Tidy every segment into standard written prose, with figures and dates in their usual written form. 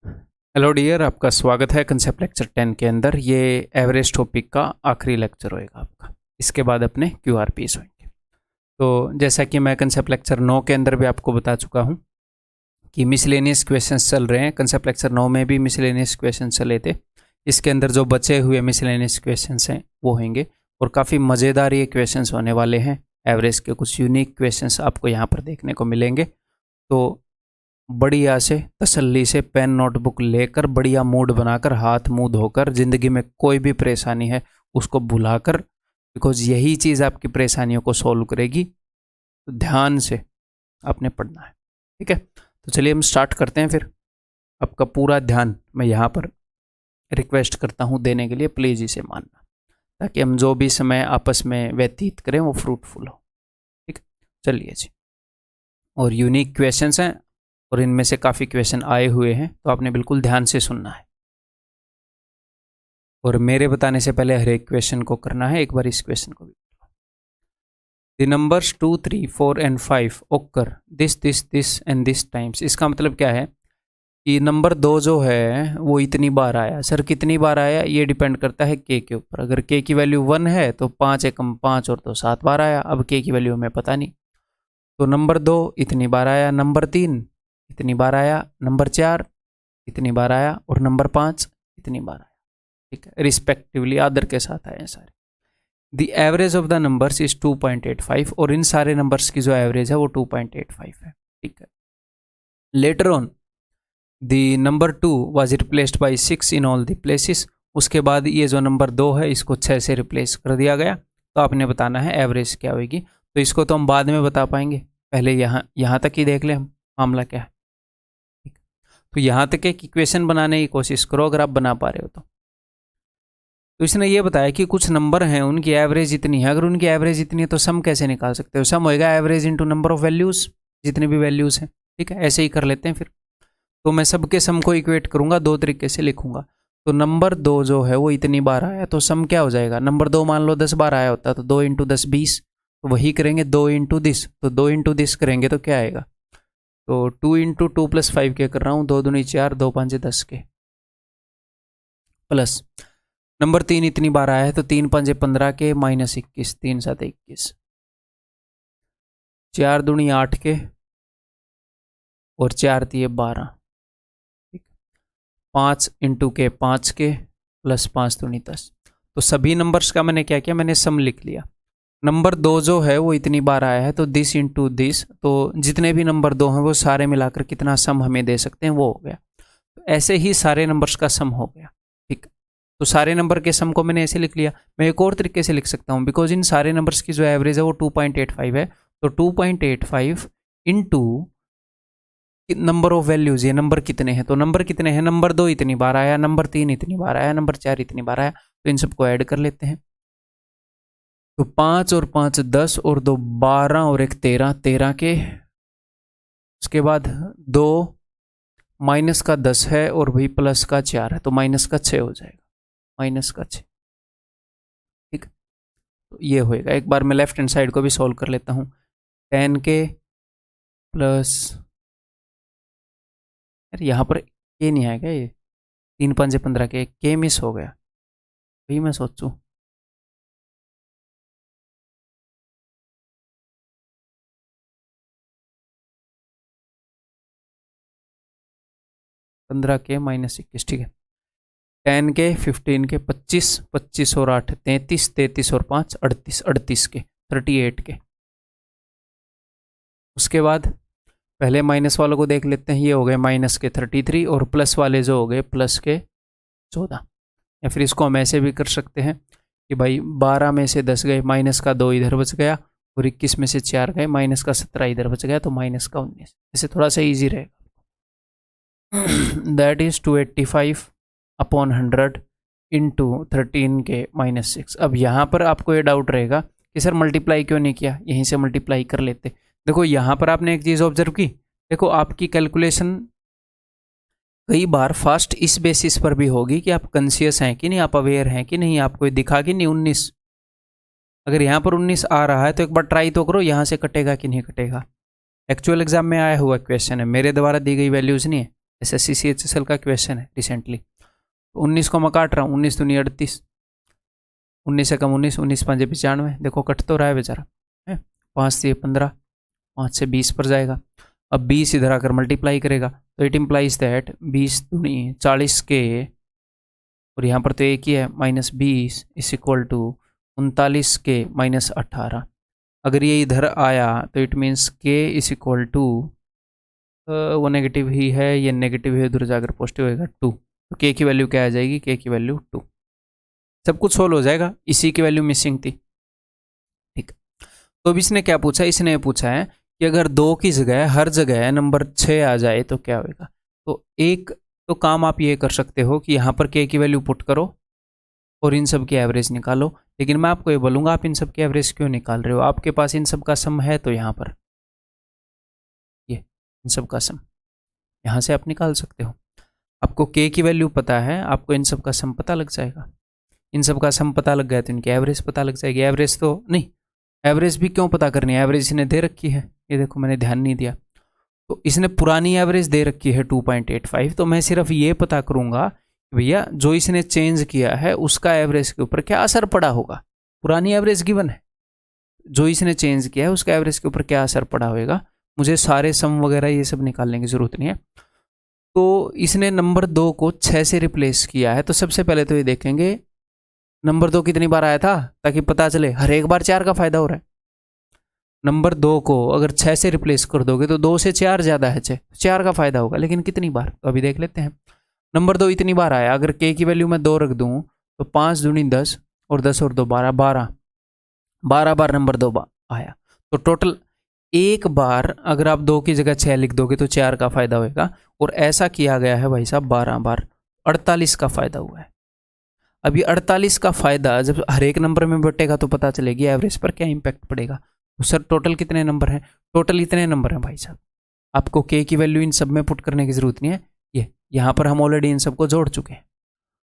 Hello dear, आपका स्वागत है कंसेप्ट लेक्चर 10 के अंदर। ये एवरेज टॉपिक का आखिरी लेक्चर होएगा आपका। इसके बाद अपने QRPs होंगे। तो जैसा कि मैं कंसेप्ट लेक्चर 9 के अंदर भी आपको बता चुका हूँ कि मिसलेनियस क्वेश्चंस चल रहे हैं। कंसेप्ट लेक्चर 9 में भी मिसलेनियस क्वेश्चन चले थे। इसके अंदर जो बचे हुए मिसलेनियस क्वेश्चंस हैं वो होंगे और काफ़ी मज़ेदार ये क्वेश्चंस होने वाले हैं। एवरेज के कुछ यूनिक क्वेश्चंस आपको यहाँ पर देखने को मिलेंगे। तो बढ़िया से तसल्ली से पेन नोटबुक लेकर बढ़िया मूड बनाकर हाथ मुंह धोकर ज़िंदगी में कोई भी परेशानी है उसको भुलाकर, बिकॉज यही चीज़ आपकी परेशानियों को सॉल्व करेगी। तो ध्यान से आपने पढ़ना है, ठीक है। तो चलिए हम स्टार्ट करते हैं। फिर आपका पूरा ध्यान मैं यहाँ पर रिक्वेस्ट करता हूँ देने के लिए, प्लीज़ इसे मानना, ताकि हम जो भी समय आपस में व्यतीत करें वो फ्रूटफुल हो, ठीक है। चलिए जी, और यूनिक क्वेश्चंस हैं और इनमें से काफ़ी क्वेश्चन आए हुए हैं, तो आपने बिल्कुल ध्यान से सुनना है और मेरे बताने से पहले हर एक क्वेश्चन को करना है। एक बार इस क्वेश्चन को भी, द नंबर्स 2, 3, 4 एंड 5 ओकर दिस एंड दिस टाइम्स। इसका मतलब क्या है कि नंबर 2 जो है वो इतनी बार आया। सर कितनी बार आया, ये डिपेंड करता है के ऊपर। अगर के की वैल्यू 1 है तो 5 एकम 5 और तो 7 बार आया। अब के की वैल्यू हमें पता नहीं, तो नंबर 2 इतनी बार आया, नंबर 3 इतनी बार आया, नंबर 4 इतनी बार आया और नंबर 5 इतनी बार आया, ठीक है। रिस्पेक्टिवली आदर के साथ आए सारे। The average of the numbers is 2.85 और इन सारे नंबर्स की जो एवरेज है वो 2.85 है, ठीक है। Later on the number 2 was replaced by 6 in all the places. उसके बाद ये जो नंबर 2 है इसको 6 से रिप्लेस कर दिया गया। तो आपने बताना है एवरेज क्या होगी। तो इसको तो हम बाद में बता पाएंगे, पहले यहाँ तक ही देख लें हम मामला क्या है। तो यहाँ तक एक इक्वेशन बनाने की कोशिश करो अगर आप बना पा रहे हो तो इसने ये बताया कि कुछ नंबर हैं उनकी एवरेज इतनी है। अगर उनकी एवरेज इतनी है तो सम कैसे निकाल सकते हो? सम होएगा average into number of values, जितने भी वैल्यूज हैं, ठीक है। ऐसे ही कर लेते हैं फिर। तो मैं सबके सम को इक्वेट करूंगा, दो तरीके से लिखूंगा। तो नंबर 2 जो है वो इतनी बार आया तो सम क्या हो जाएगा? नंबर 2 मान लो 10 बार आया होता तो 2 इंटू 10 20, तो वही करेंगे 2 इंटू दिस, तो 2 इंटू दिस करेंगे तो क्या आएगा? तो 2 इंटू 2 प्लस 5 के कर रहा हूँ, 2 दूनी 4, 2 5 10 के, प्लस नंबर 3 इतनी बार आया है तो 3 5 15 के माइनस 21, 3 7 21, 4 दूनी 8 के और 4 दिए 12, 5 इंटू के 5 के प्लस 5 दूनी 10। तो सभी नंबर्स का मैंने क्या किया, मैंने सम लिख लिया। नंबर 2 जो है वो इतनी बार आया है तो दिस इंटू दिस, तो जितने भी नंबर 2 हैं वो सारे मिलाकर कितना सम हमें दे सकते हैं वो हो गया। तो ऐसे ही सारे नंबर्स का सम हो गया, ठीक। तो सारे नंबर के सम को मैंने ऐसे लिख लिया। मैं एक और तरीके से लिख सकता हूँ, बिकॉज इन सारे नंबर्स की जो एवरेज है वो 2.85 है। तो 2.85 इंटू नंबर ऑफ वैल्यूज, ये नंबर कितने हैं, तो नंबर कितने हैं, नंबर 2 इतनी बार आया, नंबर 3 इतनी बार आया, नंबर 4 इतनी बार आया, तो इन सबको ऐड कर लेते हैं। तो 5 और 5 10 और 2 12 और 1 13, 13 के, उसके बाद 2 माइनस का 10 है और भी प्लस का 4 है तो माइनस का 6 हो जाएगा, माइनस का 6, ठीक। तो ये होएगा। एक बार मैं लेफ्ट हैंड साइड को भी सॉल्व कर लेता हूँ। 10 के प्लस, यार यहाँ पर के नहीं आएगा, ये 3 5 15 के मिस हो गया, वही मैं सोचूं। 15 के माइनस 21, ठीक है। 10 के 15 के 25, 25 और 8 33, 33 और 5 38, 38 के 38 के। उसके बाद पहले माइनस वालों को देख लेते हैं। ये हो गए माइनस के 33 और प्लस वाले जो हो गए प्लस के 14। या फिर इसको हम ऐसे भी कर सकते हैं कि भाई 12 में से 10 गए, माइनस का 2 इधर बच गया और 21 में से 4 गए, माइनस का 17 इधर बच गया तो माइनस का 19। ऐसे थोड़ा सा ईजी रहेगा। दैट इज 285 अपॉन 100 इंटू 13 के माइनस 6। अब यहाँ पर आपको ये डाउट रहेगा कि सर मल्टीप्लाई क्यों नहीं किया, यहीं से मल्टीप्लाई कर लेते। देखो यहाँ पर आपने एक चीज़ ऑब्जर्व की, देखो आपकी कैलकुलेशन कई बार फास्ट इस बेसिस पर भी होगी कि आप कॉन्शियस हैं कि नहीं, आप अवेयर हैं कि नहीं, आपको दिखा कि नहीं 19। अगर यहाँ पर 19 आ रहा है तो एक बार ट्राई तो करो यहाँ से कटेगा कि नहीं कटेगा। एक्चुअल एग्जाम में आया हुआ क्वेश्चन है, मेरे द्वारा दी गई वैल्यूज़ नहीं है। SSC CHSL का क्वेश्चन है रिसेंटली। तो 19 को मैं काट रहा हूँ, 19 दूनी 38, 19 से कम 19, 19 5 95, देखो कट तो रहा है बेचारा है। 5 से 15, 5 से 20 पर जाएगा। अब 20 इधर आकर मल्टीप्लाई करेगा तो इट इम्प्लाइज दैट 20 दूनी 40 के, और यहाँ पर तो एक ही है, -20 इज इक्वल टू 39 के -18। अगर ये इधर आया तो इट मीन्स के इज इक्वल टू, वो नेगेटिव ही है, ये नेगेटिव है, उधर जाकर पॉजिटिव होएगा 2। तो के की वैल्यू क्या आ जाएगी, के की वैल्यू 2। सब कुछ सोल्व हो जाएगा, इसी की वैल्यू मिसिंग थी। ठीक, तो अब इसने क्या पूछा, इसने ये पूछा है कि अगर 2 की जगह हर जगह नंबर 6 आ जाए तो क्या होगा। तो एक तो काम आप ये कर सकते हो कि यहाँ पर के की वैल्यू पुट करो और इन सब की एवरेज निकालो। लेकिन मैं आपको ये बोलूँगा आप इन सब की एवरेज क्यों निकाल रहे हो, आपके पास इन सब का सम है। तो यहाँ पर ये इन सब का सम यहाँ से आप निकाल सकते हो। आपको के की वैल्यू पता है, आपको इन सब का सम पता लग जाएगा। इन सब का सम पता लग गया तो इनकी एवरेज पता लग जाएगी। एवरेज तो नहीं, एवरेज भी क्यों पता करनी है, एवरेज इसने दे रखी है, ये देखो मैंने ध्यान नहीं दिया। तो इसने पुरानी एवरेज दे रखी है 2.85, तो मैं सिर्फ ये पता करूंगा भैया जो इसने चेंज किया है उसका एवरेज के ऊपर क्या असर पड़ा होगा। पुरानी एवरेज गिवन है, जो इसने चेंज किया है उसका एवरेज के ऊपर क्या असर पड़ा होगा। मुझे सारे सम वगैरह ये सब निकालने की जरूरत नहीं है। तो इसने नंबर 2 को 6 से रिप्लेस किया है। तो सबसे पहले तो ये देखेंगे नंबर 2 कितनी बार आया था, ताकि पता चले हर एक बार 4 का फायदा हो रहा है। नंबर 2 को अगर 6 से रिप्लेस कर दोगे तो 2 से 4 ज़्यादा है 6, 4 का फायदा होगा। लेकिन कितनी बार, तो अभी देख लेते हैं। नंबर 2 इतनी बार आया, अगर के की वैल्यू मैं 2 रख दूँ तो 5 दूनी 10 और 10 और 2 12, 12 बार नंबर 2 आया। तो टोटल एक बार अगर आप 2 की जगह 6 लिख दोगे तो 4 का फायदा होगा। और ऐसा किया गया है भाई साहब 12 बार, 48 का फायदा हुआ है। अभी 48 का फायदा जब हर एक नंबर में बटेगा तो पता चलेगी एवरेज पर क्या इंपैक्ट पड़ेगा। तो सर टोटल कितने नंबर हैं, टोटल इतने नंबर हैं भाई साहब। आपको के की वैल्यू इन सब में पुट करने की जरूरत नहीं है, ये यहाँ पर हम ऑलरेडी इन सबको जोड़ चुके हैं।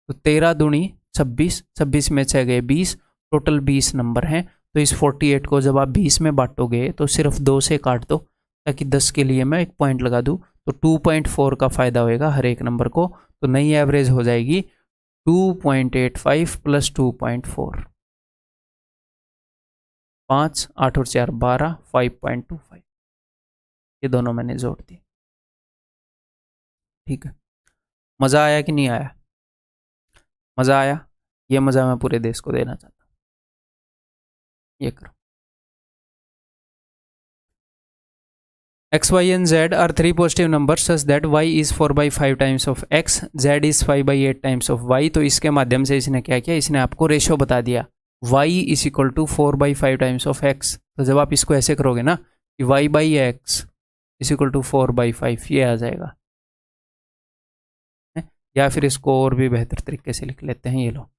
तो 13 दूनी 26, 26 में 6 गए 20, टोटल 20 नंबर हैं। तो इस 48 को जब आप 20 में बांटोगे तो सिर्फ 2 से काट दो, ताकि 10 के लिए मैं एक पॉइंट लगा दूँ। तो 2.4 का फायदा होएगा हर एक नंबर को। तो नई एवरेज हो जाएगी 2.85 प्लस 2.4, 5, 8 और 4 12, 5.25। ये दोनों मैंने जोड़ दिए। ठीक है, मज़ा आया कि नहीं आया, मज़ा आया। ये मज़ा मैं पूरे देश को देना चाहता हूँ। ये करो, x, y and z are 3 positive numbers such that y is 4/5 times of x, z is 5/8 times of y। तो इसके माध्यम से इसने क्या किया, इसने आपको रेशो बता दिया y is equal to 4/5 times of x। तो जब आप इसको ऐसे करोगे ना कि y/x इज इक्वल टू 4/5, ये आ जाएगा। या फिर इसको और भी बेहतर तरीके से लिख लेते हैं, ये लो,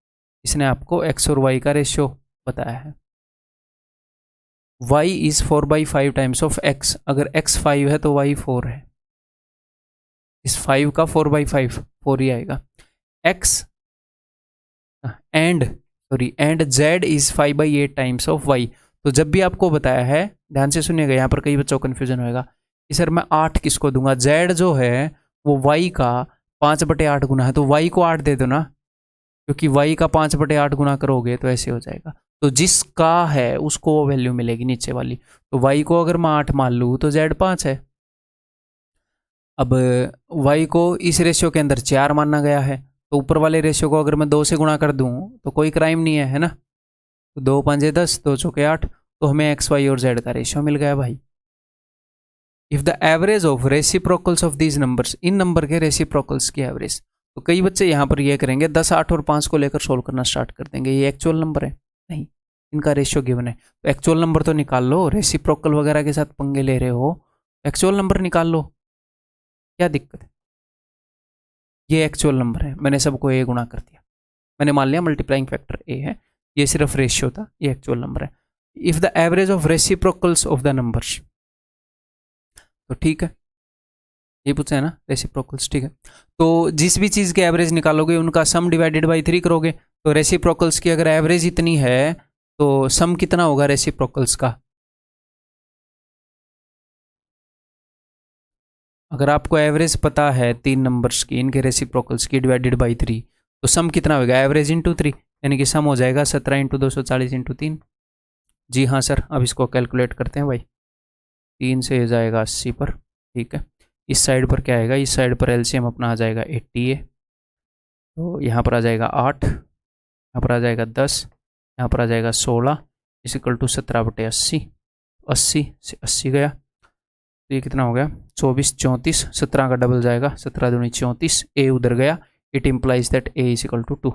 इसने आपको x और y का रेशियो बताया है। y is 4/5 times of x, अगर x 5 है तो y 4 है। इस 5 का 4/5 4 ही आएगा। x and z is 5/8 times of y। तो जब भी आपको बताया है, ध्यान से सुनिएगा, यहाँ पर कई बच्चों को कन्फ्यूजन होएगा कि सर मैं 8 किसको दूंगा, z जो है वो y का 5/8 गुना है, तो y को 8 दे दो ना, क्योंकि y का 5/8 गुना करोगे तो ऐसे हो जाएगा। तो जिसका है उसको वो वैल्यू मिलेगी नीचे वाली। तो y को अगर मैं 8 मान लूँ तो z 5 है। अब y को इस रेशियो के अंदर 4 माना गया है, तो ऊपर वाले रेशियो को अगर मैं 2 से गुणा कर दूँ तो कोई क्राइम नहीं है, है ना। तो 2 5 10, 2 चौके 8, तो हमें x, y और z का रेशियो मिल गया भाई। If the average of reciprocals of these numbers, in number के रेसिप्रोकल्स की एवरेज। तो कई बच्चे यहाँ पर ये करेंगे 10, 8 और 5 को लेकर सोल्व करना स्टार्ट कर देंगे, ये एक्चुअल नंबर है, नहीं, इनका रेशियो गिवन है। तो एक्चुअल नंबर तो निकाल लो, रेसिप्रोकल वगैरह के साथ पंगे ले रहे हो, एक्चुअल नंबर निकाल लो, क्या दिक्कत है। ये एक्चुअल नंबर है, मैंने सबको ए गुणा कर दिया, मैंने मान लिया मल्टीप्लाइंग फैक्टर ए है, ये सिर्फ रेशियो था, ये एक्चुअल नंबर है। If the average of reciprocals of the numbers, तो ठीक है, ये पूछा है ना रेसिप्रोकल्स, ठीक है। तो जिस भी चीज़ के एवरेज निकालोगे उनका सम डिवाइडेड बाई 3 करोगे। तो रेसिप्रोकल्स की अगर एवरेज इतनी है तो सम कितना होगा रेसिप्रोकल्स का, अगर आपको एवरेज पता है 3 नंबर्स की, इनके रेसिप्रोकल्स की, डिवाइडेड बाई 3, तो सम कितना होगा? एवरेज इंटू 3, यानी कि सम हो जाएगा 17 इंटू 240 इंटू 3। जी हाँ सर, अब इसको कैलकुलेट करते हैं भाई। 3 से हो जाएगा 80 पर, ठीक है। इस साइड पर क्या आएगा? इस साइड पर एलसीएम अपना आ जाएगा 80 तो यहाँ पर आ जाएगा 8, यहाँ पर आ जाएगा 10, यहाँ पर आ जाएगा 16 इज इक्वल टू 17/80। 80 से 80 गया तो ये कितना हो गया? 24 34, 17 का डबल जाएगा, 17 दूनी 34, ए उधर गया, it implies that A is equal to 2।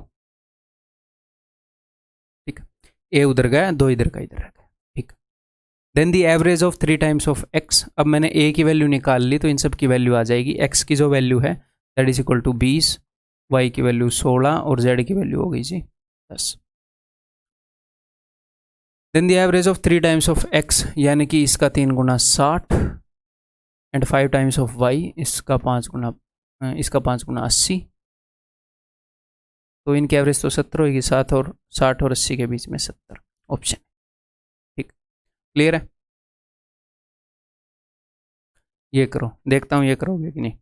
ठीक है, ए उधर गया, 2 इधर का इधर रह गया। ठीक, then the average of 3 times of x. अब मैंने ए की वैल्यू निकाल ली तो इन सब की वैल्यू आ जाएगी। एक्स की जो वैल्यू है that is equal to 20, y की वैल्यू 16 और जेड की वैल्यू हो गई जी 10। Then the average of 3 times of x, यानी कि इसका 3 गुना 60 एंड 5 टाइम्स ऑफ वाई, इसका 5 गुना 80। तो इनकी एवरेज तो 70 होगी, 60 और 80 के बीच में 70 ऑप्शन। ठीक, क्लियर है? ये करो, देखता हूँ ये करोगे कि नहीं।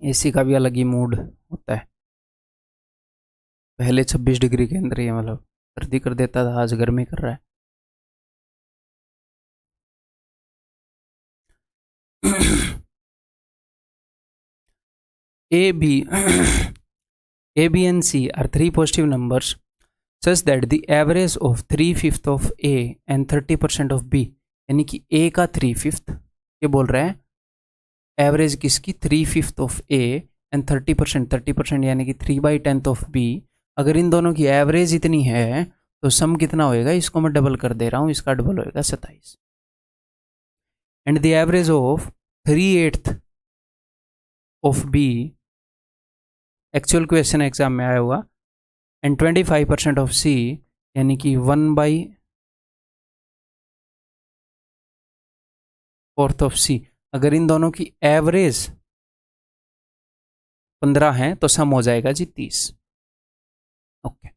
एसी का भी अलग ही मूड होता है। पहले 26 डिग्री के अंदर ही मतलब सर्दी कर देता था, आज गर्मी कर रहा है। A, B, A, B and C are 3 positive numbers such that the average of 3/5 of A and 30% of B, यानी कि A का 3/5, ये बोल रहा है एवरेज किसकी? 3/5 ऑफ A एंड 30% यानी कि 3/10 ऑफ B। अगर इन दोनों की एवरेज इतनी है तो सम कितना होएगा? इसको मैं डबल कर दे रहा हूँ, इसका डबल होएगा 27। And the average of 3/8 of B, actual question exam में आया हुआ, एंड 25% ऑफ C, यानी कि 1/4 ऑफ C। अगर इन दोनों की एवरेज 15 है तो सम हो जाएगा जी 30। Okay,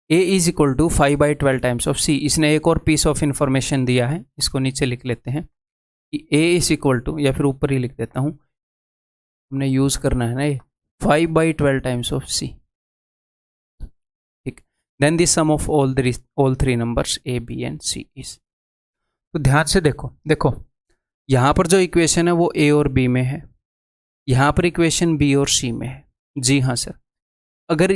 A is equal to 5/12 times of C। इसने एक और पीस ऑफ इंफॉर्मेशन दिया है, इसको नीचे लिख लेते हैं कि A इज इक्वल टू, या फिर ऊपर ही लिख देता हूँ, हमने यूज करना है ना ये 5/12 टाइम्स ऑफ C। ठीक, then the sum of all three numbers A, B and C इज। तो ध्यान से देखो यहां पर जो इक्वेशन है वो A और B में है, यहां पर इक्वेशन B और C में है। जी हाँ सर, अगर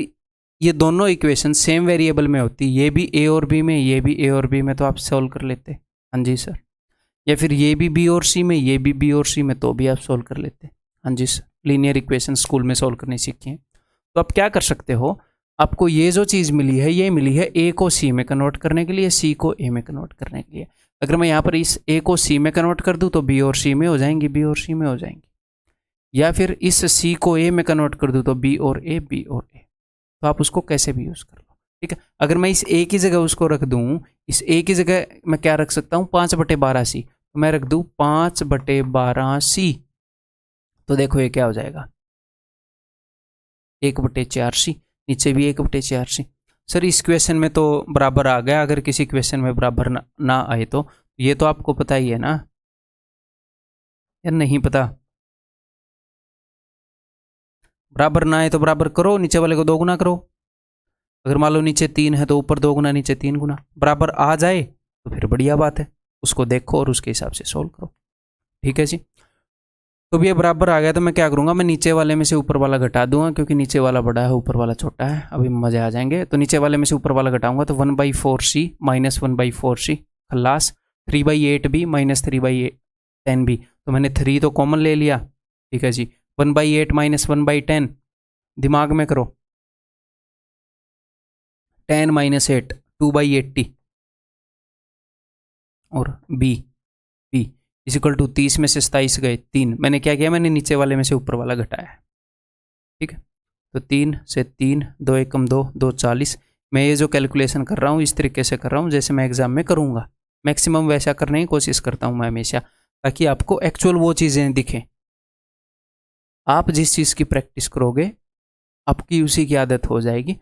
ये दोनों इक्वेशन सेम वेरिएबल में होती, ये भी A और B में, ये भी A और B में, तो आप सॉल्व कर लेते। हाँ जी सर, या फिर ये भी B और C में, ये भी B और C में, तो भी आप सॉल्व कर लेते। हाँ जी सर, लीनियर इक्वेशन स्कूल में सॉल्व करनी सीखी है। तो आप क्या कर सकते हो, आपको ये जो चीज़ मिली है, ये मिली है A को C में कन्वर्ट करने के लिए, C को A में कन्वर्ट करने के लिए। अगर मैं यहाँ पर इस A को C में कन्वर्ट कर दूँ तो B और C में हो जाएंगी, B और C में हो जाएंगी। या फिर इस C को A में कन्वर्ट कर दूँ तो B और A, B और A। तो आप उसको कैसे भी यूज़ कर लो। ठीक है, अगर मैं इस A की जगह उसको रख दूँ, इस A की जगह मैं क्या रख सकता हूँ? 5/12C। तो मैं रख दूँ 5/12C, तो देखो ये क्या हो जाएगा? 1/4C। नीचे भी 1/4C। सर इस क्वेश्चन में तो बराबर आ गया, अगर किसी क्वेश्चन में बराबर ना आए तो ये तो आपको पता ही है ना या नहीं पता? बराबर ना आए तो बराबर करो, नीचे वाले को 2 गुना करो। अगर मान लो नीचे 3 है तो ऊपर 2 गुना, नीचे 3 गुना। बराबर आ जाए तो फिर बढ़िया बात है, उसको देखो और उसके हिसाब से सोल्व करो। ठीक है जी, तो भी ये बराबर आ गया तो मैं क्या करूँगा? मैं नीचे वाले में से ऊपर वाला घटा दूंगा, क्योंकि नीचे वाला बड़ा है ऊपर वाला छोटा है। अभी मजे आ जाएंगे। तो नीचे वाले में से ऊपर वाला घटाऊंगा तो 1/4C माइनस 1/4C खल्लास, 3/8B माइनस 3/10B। तो मैंने 3 तो कॉमन ले लिया। ठीक है जी, 1/8 माइनस 1/10, दिमाग में करो, 10 माइनस 8 2/80, और B इज इक्वल टू 30 में से 27 गए 3। मैंने क्या किया? मैंने नीचे वाले में से ऊपर वाला घटाया है। ठीक है, तो 3 से 3, 2 एकम 2, 2 40। मैं ये जो कैलकुलेशन कर रहा हूँ इस तरीके से कर रहा हूँ जैसे मैं एग्जाम में करूँगा। मैक्सिमम वैसा करने की कोशिश करता हूँ मैं हमेशा, ताकि आपको एक्चुअल वो चीज़ें दिखें। आप जिस चीज़ की प्रैक्टिस करोगे आपकी उसी की आदत हो जाएगी।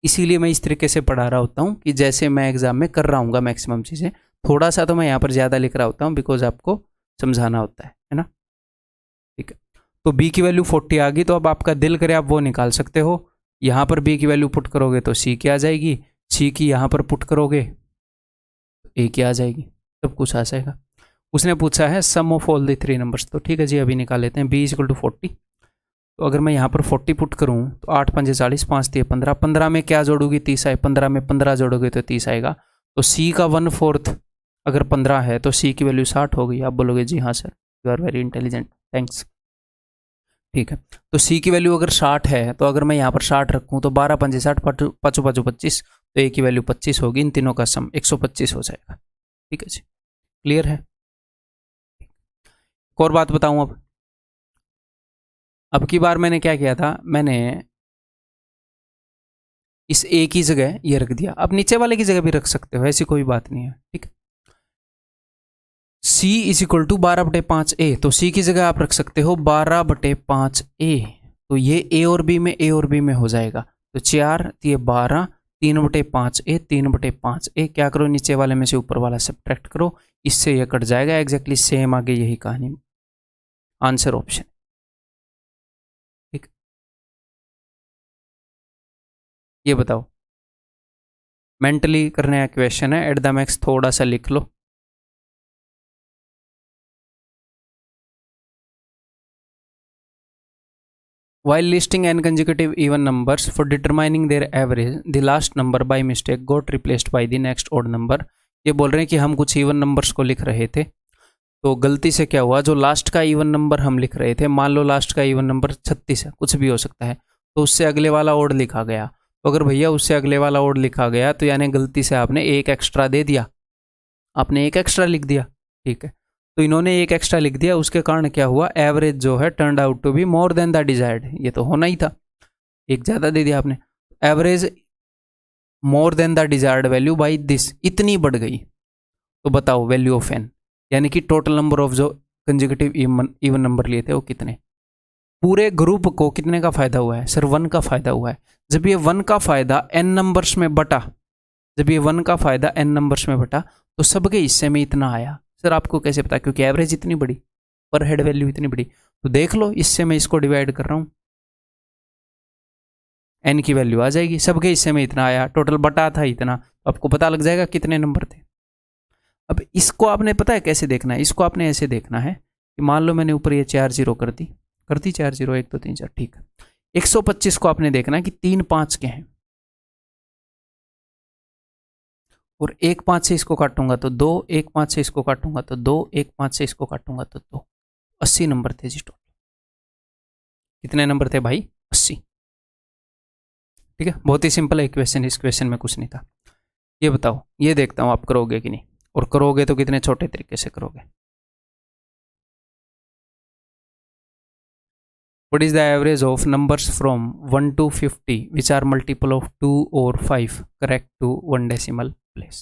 इसीलिए मैं इस तरीके से पढ़ा रहा होता हूँ कि जैसे मैं एग्जाम में कर रहा हूँ मैक्सिमम चीज़ें, थोड़ा सा तो मैं यहाँ पर ज़्यादा लिख रहा होता हूँ बिकॉज आपको समझाना होता है ना। ठीक है, तो b की वैल्यू 40 आ गई, तो अब आपका दिल करे आप वो निकाल सकते हो। यहाँ पर b की वैल्यू पुट करोगे तो c की आ जाएगी, c की यहाँ पर पुट करोगे तो a की आ जाएगी, सब कुछ आ जाएगा। उसने पूछा है sum of all the 3 numbers, तो ठीक है जी अभी निकाल लेते हैं। b इज इक्वल टू 40, तो अगर मैं यहाँ पर 40 पुट करूँ तो 8 पंजे 40, 5 3 15, 15 में क्या जोड़ोगी 30 आए, 15 में 15 जोड़ोगे तो 30 आएगा। तो c का 1/4 अगर 15 है तो c की वैल्यू 60 हो गई। आप बोलोगे जी हाँ sir, you are very intelligent, thanks. ठीक है, तो c की वैल्यू अगर 60 है तो अगर मैं यहाँ पर 60 रखूँ तो 12 पंजे 60, पाँचों 25, तो a की वैल्यू 25 होगी। इन तीनों का सम 125 हो जाएगा। ठीक है जी, क्लियर है। एक और बात बताऊँ, अब की बार मैंने क्या किया था, मैंने इस a की जगह ये रख दिया, अब नीचे वाले की जगह भी रख सकते हो, ऐसी कोई बात नहीं है। ठीक है, c is equal to 12/5a, तो c की जगह आप रख सकते हो 12/5a, तो ये a और b में हो जाएगा। तो 4 ये 12, 3/5a, 3/5a, क्या करो नीचे वाले में से ऊपर वाला सब्ट्रैक्ट करो, इससे ये कट जाएगा। एग्जैक्टली सेम आगे यही कहानी, आंसर ऑप्शन। ठीक, ये बताओ, मेंटली करने का क्वेश्चन है, एट द मैक्स थोड़ा सा लिख लो। While listing n consecutive even numbers for determining their average, the last number by mistake got replaced by the next odd number. ये बोल रहे हैं कि हम कुछ इवन नंबर्स को लिख रहे थे, तो गलती से क्या हुआ, जो लास्ट का इवन नंबर हम लिख रहे थे, मान लो लास्ट का इवन नंबर 36 है, कुछ भी हो सकता है, तो उससे अगले वाला ओड लिखा गया। तो अगर भैया उससे अगले वाला ओड लिखा गया तो यानी गलती से आपने एक एक्स्ट्रा दे दिया, आपने एक एक्स्ट्रा लिख दिया। ठीक है, तो इन्होंने एक एक्स्ट्रा लिख दिया, उसके कारण क्या हुआ, एवरेज जो है turned out to be more than the desired, ये तो होना ही था, एक ज़्यादा दे दिया आपने। Average more than the desired value by this, इतनी बढ़ गई। तो बताओ वैल्यू ऑफ एन, यानी कि टोटल नंबर ऑफ जो कंसेक्यूटिव इवन नंबर लिए थे वो कितने, पूरे ग्रुप को कितने का फायदा हुआ है सर, 1 का फायदा हुआ है। जब ये 1 का फायदा n नंबर्स में बटा, जब ये 1 का फायदा n नंबर्स में बटा तो सबके हिस्से में इतना आया। सर आपको कैसे पता, क्योंकि एवरेज इतनी बड़ी, पर हेड वैल्यू इतनी बड़ी, तो देख लो इससे मैं इसको डिवाइड कर रहा हूँ, n की वैल्यू आ जाएगी, सबके हिस्से में इतना आया, टोटल बटा था इतना, तो आपको पता लग जाएगा कितने नंबर थे। अब इसको आपने पता है कैसे देखना है, इसको आपने ऐसे देखना है कि मान लो मैंने ऊपर ये 4 0 कर दी 4 0, 1 2 3 4, ठीक है। 125 को आपने देखना है कि 3 5 के हैं, और 1 5 से इसको काटूंगा तो 2, 1 5 से इसको काटूंगा तो 2, 1 5 से इसको काटूंगा तो 2, 80 नंबर थे जी टोटल। कितने नंबर थे भाई, 80। ठीक है, बहुत ही सिंपल है क्वेश्चन, इस क्वेश्चन में कुछ नहीं था। ये बताओ, ये देखता हूं आप करोगे कि नहीं, और करोगे तो कितने छोटे तरीके से करोगे। What is the average of numbers from 1 to 50 which are multiple of 2 or 5 correct to 1 decimal place?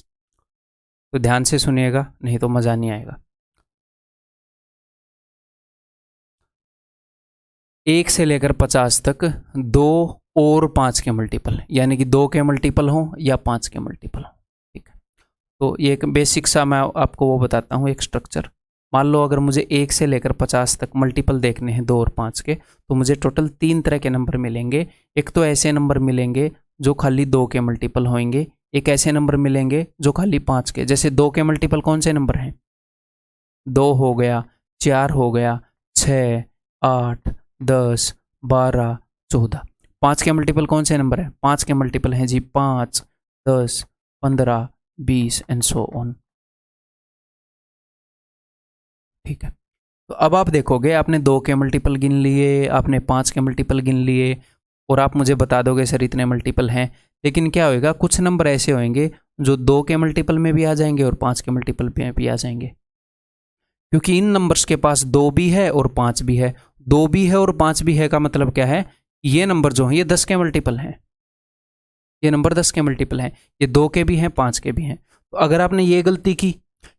तो ध्यान से सुनिएगा, नहीं तो मज़ा नहीं आएगा। 1 से लेकर 50 तक 2 और 5 के मल्टीपल, यानी कि 2 के मल्टीपल हों या 5 के मल्टीपल हों। ठीक है, तो ये एक बेसिक सा मैं आपको वो बताता हूँ, एक स्ट्रक्चर। मान लो अगर मुझे 1 से लेकर 50 तक मल्टीपल देखने हैं 2 और 5 के, तो मुझे टोटल 3 तरह के नंबर मिलेंगे। एक तो ऐसे नंबर मिलेंगे जो खाली 2 के मल्टीपल होंगे, एक ऐसे नंबर मिलेंगे जो खाली 5 के। जैसे 2 के मल्टीपल कौन से नंबर हैं, 2 हो गया, 4 हो गया, 6 8 10 12 14। 5 के मल्टीपल कौन से नंबर है, 5 के मल्टीपल हैं जी 5 10 15 20 एंड सो ऑन। ठीक है, तो अब आप देखोगे, आपने 2 के मल्टीपल गिन लिए, आपने 5 के मल्टीपल गिन लिए, और आप मुझे बता दोगे सर इतने मल्टीपल हैं। लेकिन क्या होएगा, कुछ नंबर ऐसे होंगे जो 2 के मल्टीपल में भी आ जाएंगे और 5 के मल्टीपल में भी आ जाएंगे, क्योंकि इन नंबर्स के पास 2 भी है और 5 भी है। 2 भी है और 5 भी है का मतलब क्या है, ये नंबर जो है ये 10 के मल्टीपल हैं, ये नंबर 10 के मल्टीपल हैं, ये 2 के भी हैं 5 के भी हैं। तो अगर आपने ये गलती की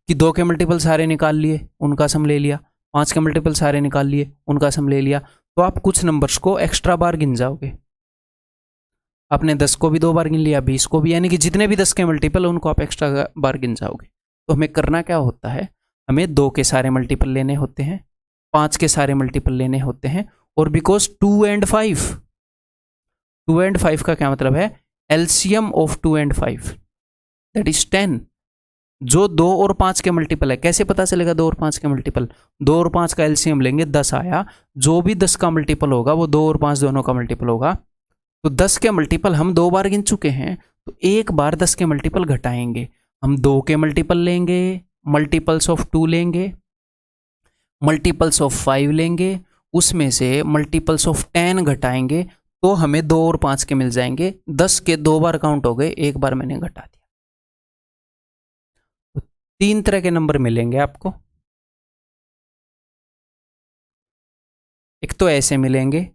कि 2 के मल्टीपल सारे निकाल लिए, उनका सम ले लिया, 5 के मल्टीपल सारे निकाल लिए, उनका सम ले लिया, तो आप कुछ नंबर्स को एक्स्ट्रा बार गिन जाओगे। आपने 10 को भी 2 बार गिन लिया, 20 को भी, यानी कि जितने भी 10 के मल्टीपल है उनको आप एक्स्ट्रा बार गिन जाओगे। तो हमें करना क्या होता है, हमें 2 के सारे मल्टीपल लेने होते हैं, 5 के सारे मल्टीपल लेने होते हैं, और बिकॉज 2 एंड 5 का क्या मतलब है, LCM of 2 and 5 that is 10। जो 2 और 5 के मल्टीपल है, कैसे पता चलेगा 2 और 5 के मल्टीपल, 2 और 5 का एलसीएम लेंगे, 10 आया, जो भी 10 का मल्टीपल होगा वो 2 और 5 दोनों का मल्टीपल होगा। तो 10 के मल्टीपल हम 2 बार गिन चुके हैं, तो एक बार 10 के मल्टीपल घटाएंगे, हम 2 के मल्टीपल लेंगे, मल्टीपल्स ऑफ 2 लेंगे, मल्टीपल्स ऑफ 5 लेंगे, उसमें से मल्टीपल्स ऑफ 10 घटाएंगे, तो हमें 2 और 5 के मिल जाएंगे। 10 के 2 बार काउंट हो गए, एक बार मैंने घटा दिया। तो 3 तरह के नंबर मिलेंगे आपको। एक तो ऐसे मिलेंगे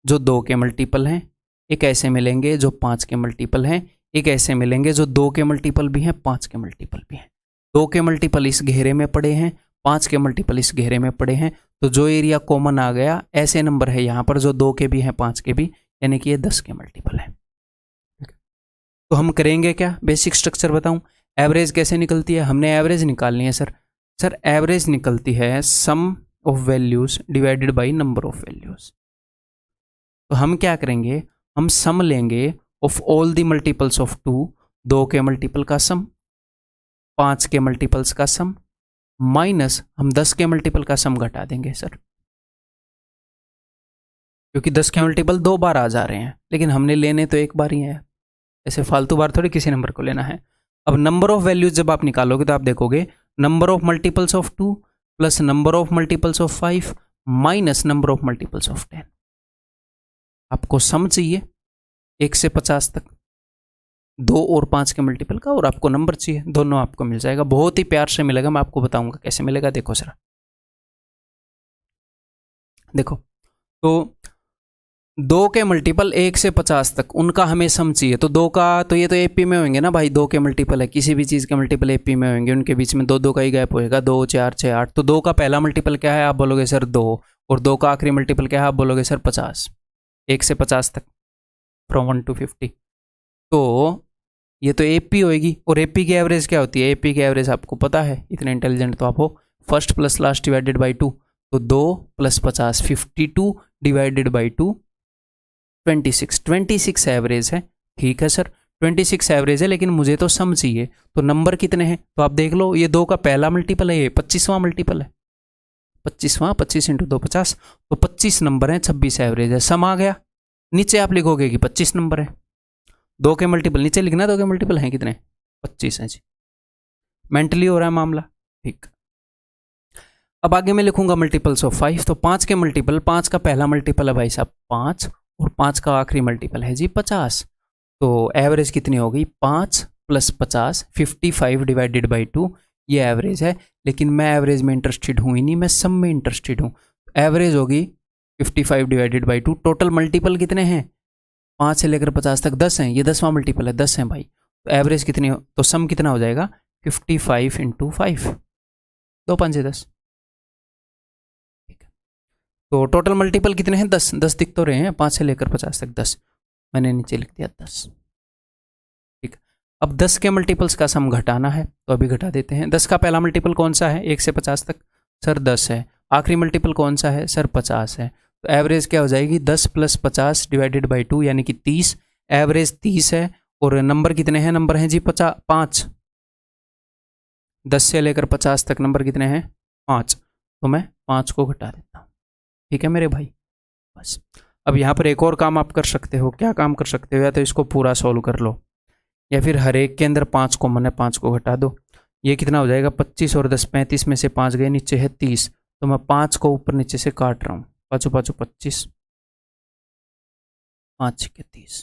जो 2 के मल्टीपल हैं, एक ऐसे मिलेंगे जो 5 के मल्टीपल हैं, एक ऐसे मिलेंगे जो 2 के मल्टीपल भी हैं, 5 के मल्टीपल भी हैं। 2 के मल्टीपल इस घेरे में पड़े हैं, 5 के मल्टीपल इस घेरे में पड़े हैं, तो जो एरिया कॉमन आ गया, ऐसे नंबर है यहाँ पर जो 2 के भी हैं 5 के भी, यानी कि ये 10 के मल्टीपल है। तो हम करेंगे क्या, बेसिक स्ट्रक्चर बताऊं, एवरेज कैसे निकलती है, हमने एवरेज निकालनी है सर एवरेज निकलती है sum of values divided by number of values. तो हम क्या करेंगे, हम सम लेंगे of all the multiples of 2, 2 के मल्टीपल का सम, 5 के मल्टीपल्स का सम, माइनस हम 10 के मल्टीपल का सम घटा देंगे सर, क्योंकि 10 के मल्टीपल 2 बार आ जा रहे हैं, लेकिन हमने लेने तो एक बार ही है, ऐसे फालतू बार थोड़ी किसी नंबर को लेना है। अब नंबर ऑफ वैल्यूज जब आप निकालोगे तो आप देखोगे number of multiples of 2 plus number of multiples of 5 minus number of multiples of 10। आपको सम चाहिए 1 से 50 तक, 2 और 5 के मल्टीपल का, और आपको नंबर चाहिए, दोनों आपको मिल जाएगा। बहुत ही प्यार से मिलेगा, मैं आपको बताऊंगा कैसे मिलेगा। देखो जरा, देखो, तो 2 के मल्टीपल 1 से 50 तक, उनका हमें सम चाहिए। तो 2 का, तो ये तो एपी में होंगे ना भाई, 2 के मल्टीपल है, किसी भी चीज़ के मल्टीपल एपी में होंगे, उनके बीच में 2 2 का ही गैप होएगा, 2 4 6 8। तो 2 का पहला मल्टीपल क्या है, आप बोलोगे सर 2, और 2 का आखिरी मल्टीपल क्या है, आप बोलोगे सर 50, 1 से 50 तक, फ्रॉम 1 to 50। तो ये तो एपी होएगी, और एपी की एवरेज क्या होती है, एपी की एवरेज आपको पता है, इतने इंटेलिजेंट तो आप हो, first plus last divided by 2, तो 2 + 50 52 डिवाइडेड बाई 2 26 एवरेज है। ठीक है सर, 26 एवरेज है, लेकिन मुझे तो सम चाहिए, तो नंबर कितने हैं, तो आप देख लो, ये 2 का पहला मल्टीपल है, ये 25वां मल्टीपल है, 25वां, 25 × 2 50, तो 25 नंबर है, 26 एवरेज है, सम आ गया। नीचे आप लिखोगे कि 25 नंबर है, 2 के मल्टीपल नीचे लिखना, 2 के मल्टीपल हैं कितने, 25 हैं जी। मेंटली हो रहा है मामला, ठीक। अब आगे मैं लिखूंगा मल्टीपल्स ऑफ 5, तो 5 के मल्टीपल, 5 का पहला मल्टीपल है भाई साहब 5, और 5 का आखिरी मल्टीपल है जी 50। तो एवरेज कितनी हो गई, 5 + 50 55 डिवाइडेड बाई 2, ये एवरेज है। लेकिन मैं एवरेज में इंटरेस्टेड हूँ ही नहीं, मैं सम में इंटरेस्टेड हूँ। एवरेज होगी 55 डिवाइडेड बाई 2, टोटल मल्टीपल कितने हैं, 5 से लेकर 50 तक 10 हैं, ये 10वां मल्टीपल है, 10 हैं भाई। तो एवरेज कितनी हो, तो सम कितना हो जाएगा 55 × 5, 2 5 से 10। ठीक है, तो टोटल मल्टीपल कितने हैं, 10 10 दिख तो रहे हैं, 5 से लेकर 50 तक 10, मैंने नीचे लिख दिया 10। ठीक, अब 10 के मल्टीपल्स का सम घटाना है, तो अभी घटा देते हैं। 10 का पहला मल्टीपल कौन सा है, 1 से 50 तक, सर 10 है। आखिरी मल्टीपल कौन सा है, सर 50 है। तो एवरेज क्या हो जाएगी, 10 + 50 डिवाइडेड बाई 2, यानी कि 30। एवरेज 30 है, और नंबर कितने हैं, नंबर हैं जी 5। 10 से लेकर 50 तक नंबर कितने हैं, 5। तो मैं 5 को घटा देता हूँ। ठीक है मेरे भाई, बस। अब यहाँ पर एक और काम आप कर सकते हो, क्या काम कर सकते हो, या तो इसको पूरा सॉल्व कर लो, या फिर हर एक के अंदर 5 कॉमन है, 5 को घटा दो। ये कितना हो जाएगा, 25 और 10 35 में से 5 गए, नीचे है 30, तो मैं 5 को ऊपर नीचे से काट रहा हूँ, 5 5 25, 5 के 30,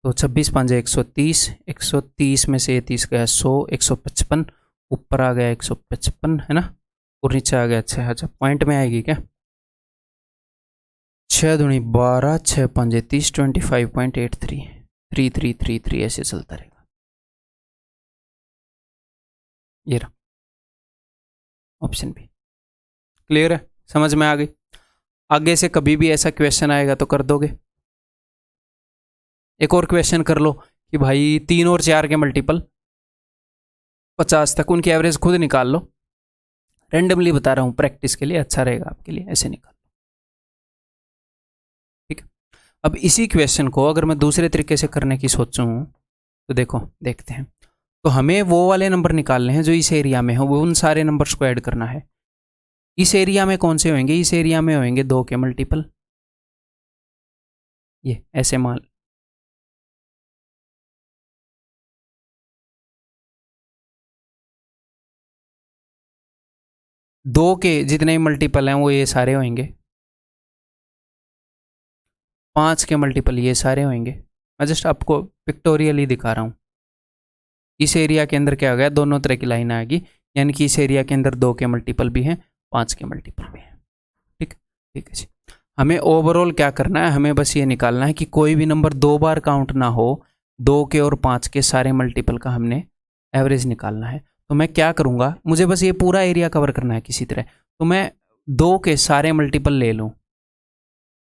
तो 26 5 130, 130 में से ये 30 गया 100, 155, ऊपर आ गया 155 है ना, और नीचे आ गया 6। अच्छा, पॉइंट में आएगी क्या, 6 दूनी 12, 6 5 30, 25.83, 3333 ऐसे चलता रहेगा। ये रहा ऑप्शन बी। क्लियर है, समझ में आ गई। आगे से कभी भी ऐसा क्वेश्चन आएगा तो कर दोगे। एक और क्वेश्चन कर लो कि भाई 3 और 4 के मल्टीपल 50 तक, उनकी एवरेज खुद निकाल लो। रैंडमली बता रहा हूँ, प्रैक्टिस के लिए अच्छा रहेगा आपके लिए, ऐसे निकाल लो। ठीक है। अब इसी क्वेश्चन को अगर मैं दूसरे तरीके से करने की सोचूं तो देखो, देखते हैं। तो हमें वो वाले नंबर निकालने हैं जो इस एरिया में हो, वो उन सारे नंबर्स को ऐड करना है। इस एरिया में कौन से होंगे? इस एरिया में होंगे 2 के मल्टीपल, ये ऐसे मान। दो के जितने मल्टीपल हैं वो ये सारे होंगे। 5 के मल्टीपल ये सारे होंगे। मैं जस्ट आपको पिक्टोरियली दिखा रहा हूँ। इस एरिया के अंदर क्या हो गया, दोनों तरह की लाइन आएगी, यानी कि इस एरिया के अंदर 2 के मल्टीपल भी हैं, 5 के मल्टीपल भी हैं। ठीक ठीक है जी। हमें ओवरऑल क्या करना है, हमें बस ये निकालना है कि कोई भी नंबर 2 बार काउंट ना हो। 2 के और 5 के सारे मल्टीपल का हमने एवरेज निकालना है। तो मैं क्या करूँगा, मुझे बस ये पूरा एरिया कवर करना है किसी तरह। तो मैं 2 के सारे मल्टीपल ले लूँ।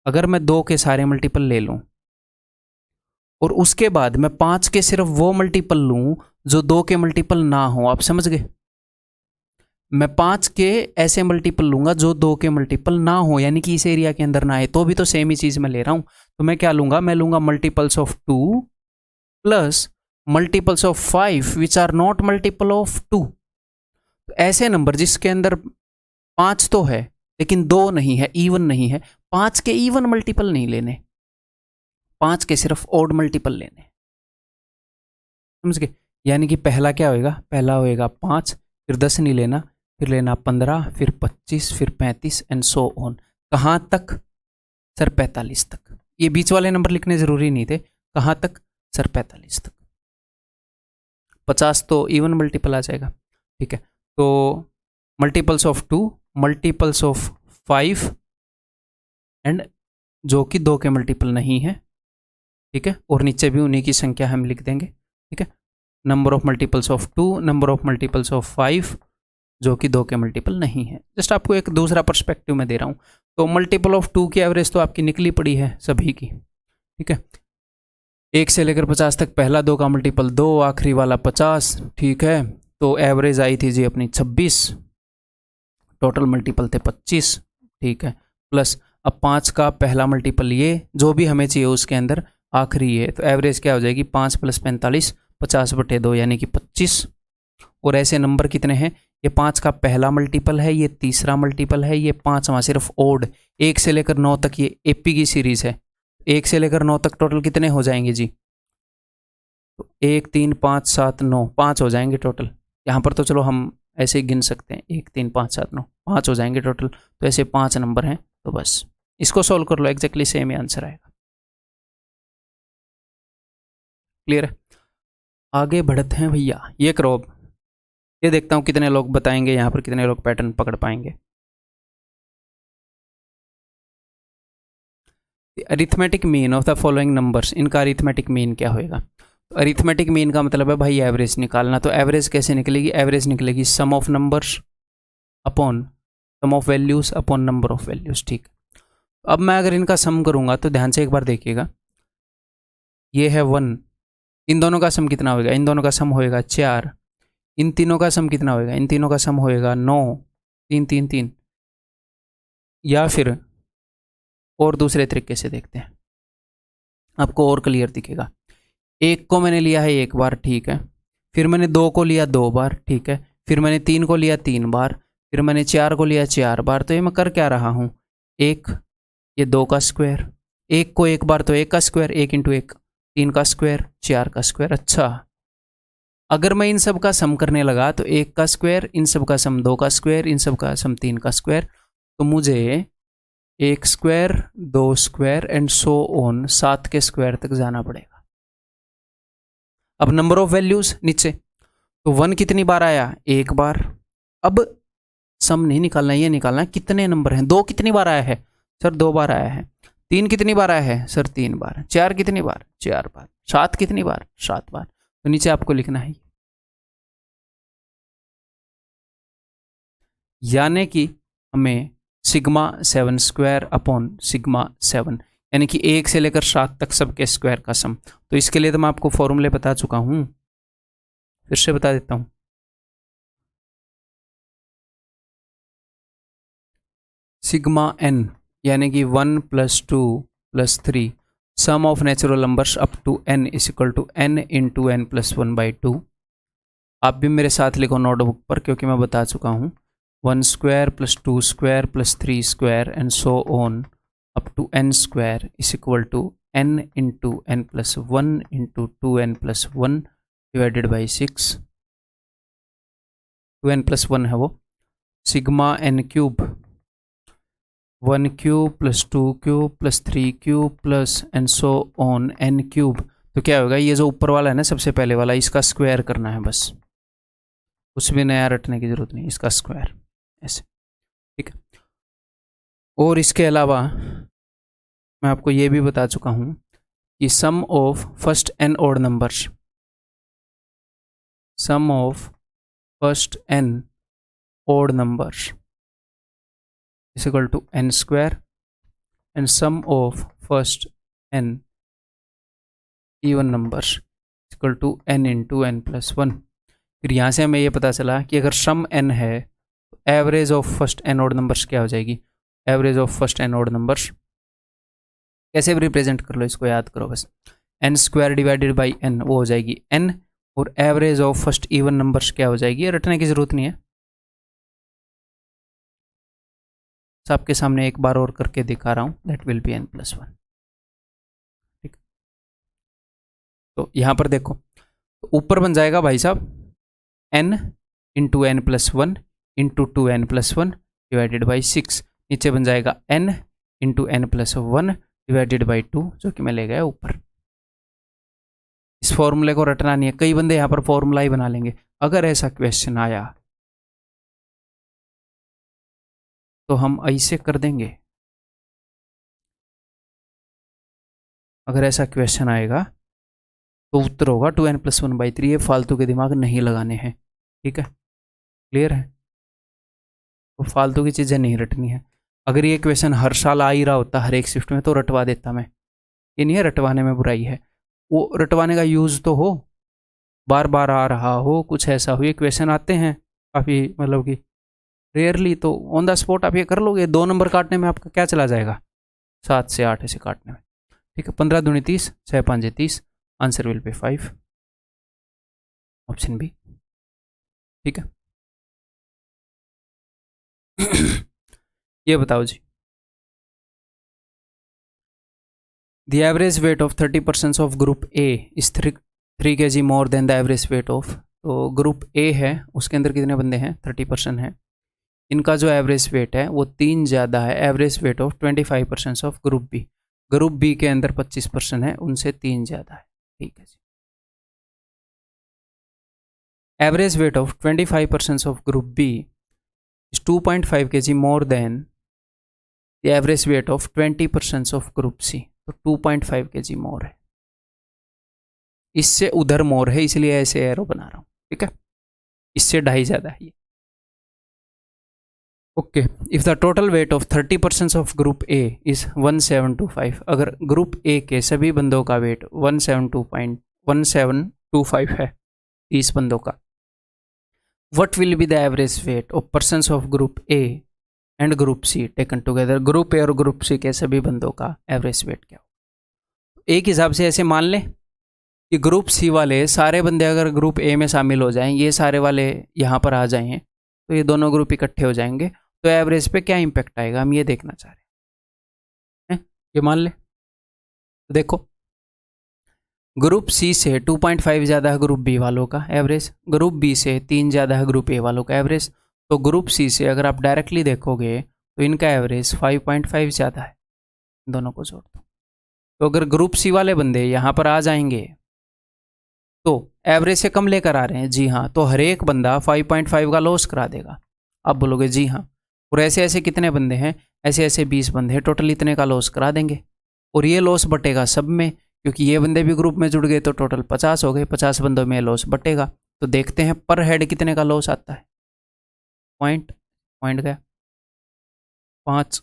अगर मैं 2 के सारे मल्टीपल ले लूँ और उसके बाद मैं 5 के सिर्फ वो मल्टीपल लूँ जो 2 के मल्टीपल ना हो, आप समझ गए? मैं 5 के ऐसे मल्टीपल लूंगा जो 2 के मल्टीपल ना हो, यानी कि इस एरिया के अंदर ना आए, तो भी तो सेम ही चीज मैं ले रहा हूं। तो मैं क्या लूंगा, मैं लूंगा multiples of 2 plus multiples of 5 which are not multiple of 2। ऐसे नंबर जिसके अंदर 5 तो है लेकिन 2 नहीं है, इवन नहीं है, 5 के इवन मल्टीपल नहीं लेने, 5 के सिर्फ ऑड मल्टीपल लेने। समझ गए? यानी कि पहला क्या होएगा, पहला होएगा 5, फिर 10 नहीं लेना, फिर लेना 15, फिर 25, फिर 35 एंड सो ऑन। कहाँ तक? सर 45 तक। ये बीच वाले नंबर लिखने जरूरी नहीं थे। कहाँ तक? सर 45 तक। 50 तो इवन मल्टीपल आ जाएगा। ठीक है, तो multiples of 2, multiples of 5 and जो कि 2 के मल्टीपल नहीं है। ठीक है, और नीचे भी उन्हीं की संख्या हम लिख देंगे। ठीक है, number of multiples of 2, number of multiples of 5 जो कि 2 के मल्टीपल नहीं है। जस्ट आपको एक दूसरा पर्सपेक्टिव में दे रहा हूँ। तो मल्टीपल ऑफ 2 की एवरेज तो आपकी निकली पड़ी है सभी की। ठीक है, 1 से लेकर 50 तक पहला 2 का मल्टीपल 2, आखिरी वाला 50। ठीक है, तो एवरेज आई थी जी अपनी 26, टोटल मल्टीपल थे 25। ठीक है, प्लस अब 5 का पहला मल्टीपल ये, जो भी हमें चाहिए उसके अंदर आखिरी है, तो एवरेज क्या हो जाएगी 5 + 45, 50/2 यानी कि 25। और ऐसे नंबर कितने हैं, ये 5 का पहला मल्टीपल है, ये तीसरा मल्टीपल है, ये 5वां सिर्फ ओड। 1 से लेकर 9 तक ये एपी की सीरीज है। 1 से लेकर 9 तक टोटल कितने हो जाएंगे जी? तो 1 3 5 7 9, 5 हो जाएंगे टोटल। यहाँ पर तो चलो हम ऐसे ही गिन सकते हैं, 1 3 5 7 9, 5 हो जाएंगे टोटल। तो ऐसे 5 नंबर हैं, तो बस इसको सोल्व कर लो, एग्जैक्टली सेम ही आंसर आएगा। क्लियर है? आगे बढ़ते हैं भैया, ये करो अब। ये देखता हूँ कितने लोग बताएंगे, यहाँ पर कितने लोग पैटर्न पकड़ पाएंगे। Arithmetic mean of the following numbers, इनका अरिथमेटिक मीन क्या होएगा? तो अरिथमेटिक मीन का मतलब है भाई एवरेज निकालना। तो एवरेज कैसे निकलेगी? एवरेज निकलेगी sum of numbers upon sum of values upon number of values. ठीक, अब मैं अगर इनका सम करूंगा तो ध्यान से एक बार देखिएगा, ये है 1, इन दोनों का सम कितना होएगा? इन दोनों का सम होएगा 4। इन तीनों का सम कितना होएगा? इन तीनों का सम होएगा 9, 3 3 3। या फिर और दूसरे तरीके से देखते हैं, आपको और क्लियर दिखेगा। 1 को मैंने लिया है 1 बार, ठीक है, फिर मैंने 2 को लिया 2 बार, ठीक है, फिर मैंने 3 को लिया 3 बार, फिर मैंने 4 को लिया 4 बार। तो ये मैं कर क्या रहा हूँ, 1, ये 2 का स्क्वायर, 1 को 1 बार तो 1 का स्क्वायर, 1 × 1 3 का स्क्वायर, 4 का स्क्वायर। अच्छा, अगर मैं इन सब का सम करने लगा तो 1 का स्क्वायर, इन सब का सम 2 का स्क्वायर, इन सब का सम 3 का स्क्वायर, तो मुझे 1 square 2 square and so on 7 के स्क्वायर तक जाना पड़ेगा। अब नंबर ऑफ वैल्यूज नीचे, तो 1 कितनी बार आया? 1 बार। अब सम नहीं निकालना, ये निकालना कितने नंबर हैं। 2 कितनी बार आया है? सर 2 बार आया है। 3 कितनी बार आया है? सर 3 बार। 4 कितनी बार? 4 बार। 7 कितनी बार? 7 बार। तो नीचे आपको लिखना है, यानी कि हमें सिग्मा 7 स्क्वायर अपॉन सिग्मा 7, यानी कि 1 से लेकर 7 तक सबके स्क्वायर का सम। तो इसके लिए तो मैं आपको फॉर्मूले बता चुका हूँ, फिर से बता देता हूँ। सिग्मा n यानी कि 1 + 2 + 3 sum of natural numbers up to n is equal to n into n + 1/2। आप भी मेरे साथ लिखो नोटबुक पर, क्योंकि मैं बता चुका हूँ। 1 square + 2 square + 3 square and so on up to n square is equal to n into n + 1 into 2n + 1 divided by 6। 2n + 1 है वो। Sigma n cube 1 cube + 2 cube + 3 cube plus and so on n cube. तो क्या होगा, ये जो ऊपर वाला है ना सबसे पहले वाला, इसका स्क्वायर करना है बस, कुछ भी नया रटने की जरूरत नहीं, इसका स्क्वायर ऐसे, ठीक है। और इसके अलावा मैं आपको ये भी बता चुका हूँ कि sum of first n odd numbers, sum of first n odd numbers is equal to n square and sum of first n even numbers is equal to n into n plus 1। फिर यहाँ से हमें ये पता चला कि अगर सम n है तो average of first n odd numbers क्या हो जाएगी, average of first n odd numbers कैसे भी रिप्रेजेंट कर लो, इसको याद करो बस, n square divided by n वो हो जाएगी n, और average of first even numbers क्या हो जाएगी, रटने की जरूरत नहीं है, सबके सामने एक बार और करके दिखा रहा हूँ। दैट विल बी n + 1, ठीक। तो यहाँ पर देखो, तो ऊपर बन जाएगा भाई साहब n into n + 1 into 2n + 1 divided by 6। नीचे बन जाएगा n into n + 1 divided by 2, जो कि मैं ले गया ऊपर। इस फॉर्मूले को रटना नहीं है, कई बंदे यहाँ पर फॉर्मूला ही बना लेंगे। अगर ऐसा क्वेश्चन आया तो हम ऐसे कर देंगे, अगर ऐसा क्वेश्चन आएगा तो उत्तर होगा 2n + 1/3। ये फालतू के दिमाग नहीं लगाने हैं, ठीक है, क्लियर है। तो फालतू की चीज़ें नहीं रटनी है। अगर ये क्वेश्चन हर साल आ ही रहा होता हर एक शिफ्ट में तो रटवा देता मैं, ये नहीं है रटवाने में बुराई है, वो रटवाने का यूज़ तो हो, बार बार आ रहा हो, कुछ ऐसा हो। ये क्वेश्चन आते हैं काफ़ी, मतलब कि रेयरली, तो ऑन द स्पॉट आप ये कर लोगे। 2 नंबर काटने में आपका क्या चला जाएगा, 7 से 8 ऐसे काटने में, ठीक है। 15 दूनी 30, 6 5 30, answer will be 5, option B, ठीक है। ये बताओ जी, the average weight of 30% of group A is 3 kg more than the average weight of, तो ग्रुप ए है उसके अंदर कितने बंदे हैं, 30% हैं, इनका जो एवरेज वेट है वो 3 ज़्यादा है average weight of 25% of group B. Group B के अंदर 25% है, उनसे 3 ज़्यादा है, ठीक है जी। Average weight of 25% of group B is 2.5 kg more than the average weight of 20% of group C. तो 2.5 kg मोर है, इससे उधर मोर है, इसलिए ऐसे एरो बना रहा हूँ, ठीक है। इससे 2.5 ज़्यादा है ये, okay. If the total weight of 30% of group A is 1725, अगर ग्रुप ए के सभी बंदों का वेट 1725 है, 30 बंदों का, what will be the average weight of persons of group A and group C taken together. Group A और group सी के सभी बंदों का एवरेज वेट क्या हो। एक हिसाब से ऐसे मान लें कि ग्रुप सी वाले सारे बंदे अगर ग्रुप ए में शामिल हो जाएं, ये सारे वाले यहाँ पर आ जाएं, तो ये दोनों ग्रुप इकट्ठे हो जाएंगे, तो एवरेज पे क्या इंपैक्ट आएगा, हम ये देखना चाह रहे हैं। ये मान ले, तो देखो ग्रुप सी से 2.5 ज़्यादा है ग्रुप बी वालों का एवरेज, ग्रुप बी से 3 ज़्यादा है ग्रुप ए वालों का एवरेज, तो ग्रुप सी से अगर आप डायरेक्टली देखोगे तो इनका एवरेज 5.5 ज़्यादा है, दोनों को जोड़ दो। तो अगर ग्रुप सी वाले बंदे यहाँ पर आ जाएंगे तो एवरेज से कम लेकर आ रहे हैं, जी हाँ, तो हर एक बंदा 5.5 का लॉस करा देगा। आप बोलोगे जी हाँ, और ऐसे ऐसे कितने बंदे हैं, ऐसे ऐसे 20 बंदे हैं, टोटल इतने का लॉस करा देंगे, और ये लॉस बटेगा सब में, क्योंकि ये बंदे भी ग्रुप में जुड़ गए तो टोटल 50 हो गए, 50 बंदों में लॉस बटेगा। तो देखते हैं पर हेड कितने का लॉस आता है। पॉइंट गया 5,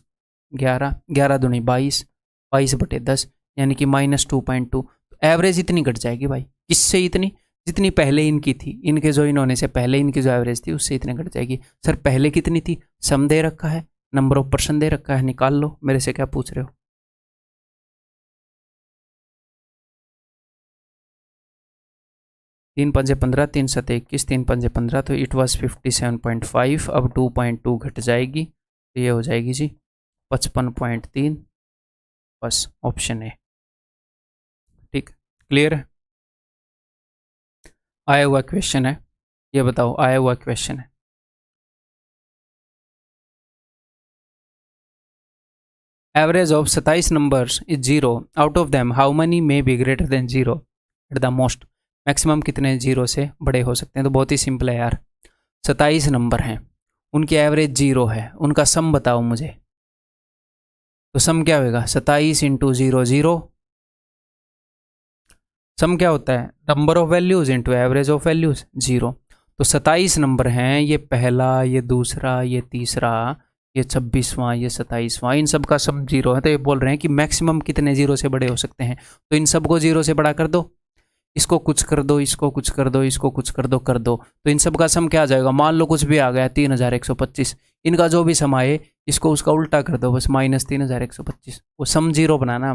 11, 11 दूनी 22, 22/10 यानी कि -2.2। तो एवरेज इतनी घट जाएगी भाई, किससे इतनी, जितनी पहले इनकी थी, इनके ज्वाइन होने से पहले इनकी जो एवरेज थी उससे इतनी घट जाएगी। सर पहले कितनी थी, सम दे रखा है, नंबर ऑफ पर्सन दे रखा है, निकाल लो, मेरे से क्या पूछ रहे हो। 3 पंजे 15, 3 सत 21, 3 पंजे 15, तो इट वॉज 57.5। अब 2.2 घट जाएगी तो ये हो जाएगी जी 55.3। बस ऑप्शन है। ठीक, क्लियर है। आया हुआ क्वेश्चन है, ये बताओ आया हुआ क्वेश्चन है। Average of 27 numbers is 0, out of them how many may be greater than 0 at the most. Maximum कितने 0 से बड़े हो सकते हैं। तो बहुत ही सिंपल है यार, 27 नंबर हैं, उनकी एवरेज 0 है, उनका सम बताओ मुझे। तो सम क्या होगा, 27 इंटू 0 0। सम क्या होता है, number of values into average of values 0। तो 27 नंबर हैं, ये पहला, ये दूसरा, ये तीसरा, ये 26वां, ये 27वां, इन सब का सम 0 है। तो ये बोल रहे हैं कि मैक्सिमम कितने 0 से बड़े हो सकते हैं। तो इन सबको 0 से बड़ा कर दो, इसको कुछ कर दो, इसको कुछ कर दो, इसको कुछ कर दो। तो इन सब का सम क्या आ जाएगा, मान लो कुछ भी आ गया 3125, इनका जो भी सम आए इसको उसका उल्टा कर दो, बस -3125। वो सम 0 बनाना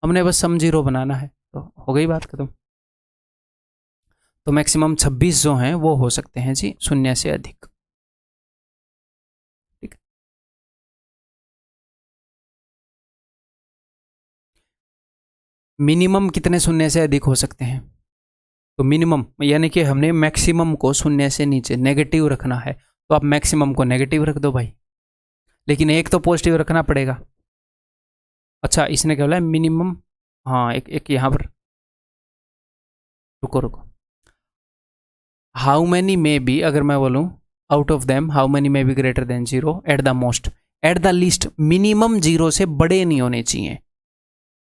हमने बस सम 0 बनाना है, तो हो गई बात खत्म। तो मैक्सिमम 26 जो हैं वो हो सकते हैं जी 0 से अधिक। ठीक, मिनिमम कितने 0 से अधिक हो सकते हैं। तो मिनिमम यानी कि हमने मैक्सिमम को 0 से नीचे नेगेटिव रखना है, तो आप मैक्सिमम को नेगेटिव रख दो भाई, लेकिन एक तो पॉजिटिव रखना पड़ेगा। अच्छा इसने क्या बोला है, मिनिमम, हाँ एक यहाँ पर रुको, हाउ मैनी मे बी, अगर मैं बोलूँ out of them how many may be greater than 0 at the most, at the least, minimum 0 से बड़े नहीं होने चाहिए,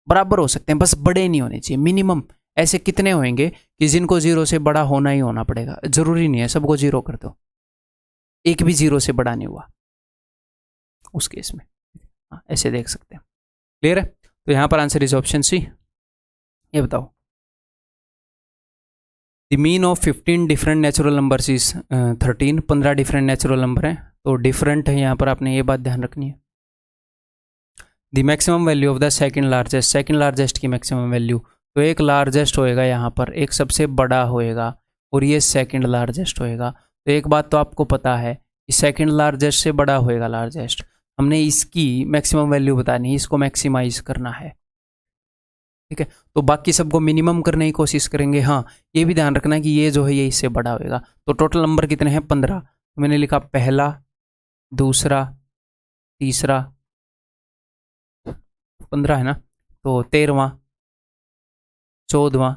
बराबर हो सकते हैं बस बड़े नहीं होने चाहिए। मिनिमम ऐसे कितने होंगे कि जिनको 0 से बड़ा होना ही होना पड़ेगा, जरूरी नहीं है सबको 0 कर दो, एक भी 0 से बड़ा नहीं हुआ उस केस में। हाँ ऐसे देख सकते हैं, क्लियर है। तो यहाँ पर आंसर इज ऑप्शन सी। ये बताओ, the mean of 15 different natural numbers is 13, 15 different natural number हैं, तो डिफरेंट है यहाँ पर, आपने ये बात ध्यान रखनी है। The maximum value of the second largest की मैक्सिमम वैल्यू, तो एक लार्जेस्ट होएगा यहाँ पर, एक सबसे बड़ा होएगा और ये सेकंड लार्जेस्ट होएगा। तो एक बात तो आपको पता है कि सेकंड लार्जेस्ट से बड़ा होएगा लार्जेस्ट, हमने इसकी मैक्सिमम वैल्यू बतानी है, इसको मैक्सिमाइज करना है। ठीक है, तो बाकी सबको मिनिमम करने की कोशिश करेंगे। हाँ ये भी ध्यान रखना कि ये जो है ये इससे बड़ा होएगा। तो टोटल नंबर कितने हैं, 15। तो मैंने लिखा पहला, दूसरा, तीसरा, 15 है ना, तो 13वां, 14वां,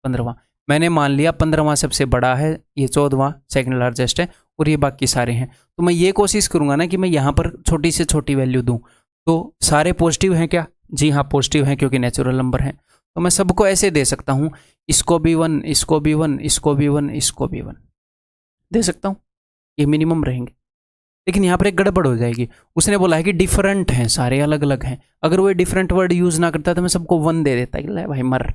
15वां। मैंने मान लिया 15वां सबसे बड़ा है, ये 14वां सेकंड लार्जेस्ट है और ये बाकी सारे हैं। तो मैं ये कोशिश करूंगा ना कि मैं यहाँ पर छोटी से छोटी वैल्यू दूं। तो सारे पॉजिटिव हैं क्या, जी हाँ पॉजिटिव हैं क्योंकि नेचुरल नंबर हैं। तो मैं सबको ऐसे दे सकता हूँ, इसको भी 1, इसको भी 1, इसको भी 1, इसको भी 1 दे सकता हूँ, ये मिनिमम रहेंगे। लेकिन यहाँ पर एक गड़बड़ हो जाएगी, उसने बोला है कि डिफरेंट हैं, सारे अलग अलग हैं। अगर वो डिफरेंट वर्ड यूज ना करता तो मैं सबको 1 दे देता कि ले भाई मर,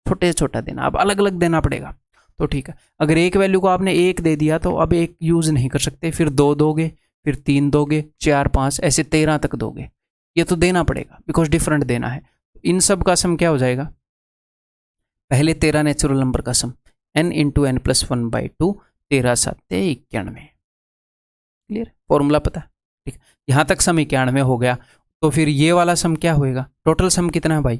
छोटे से छोटा देना, अब अलग अलग देना पड़ेगा। तो ठीक है, अगर एक वैल्यू को आपने 1 दे दिया तो अब एक यूज नहीं कर सकते, फिर 2 दोगे, फिर 3 दोगे, 4 5 ऐसे 13 तक दोगे, ये तो देना पड़ेगा बिकॉज डिफरेंट देना है। इन सब का सम क्या हो जाएगा, पहले 13 नेचुरल नंबर का sum n into n plus 1/2, 13 7 91। Clear, formula पता, ठीक। यहाँ तक सम 91 हो गया, तो फिर ये वाला सम क्या होएगा, टोटल सम कितना है भाई,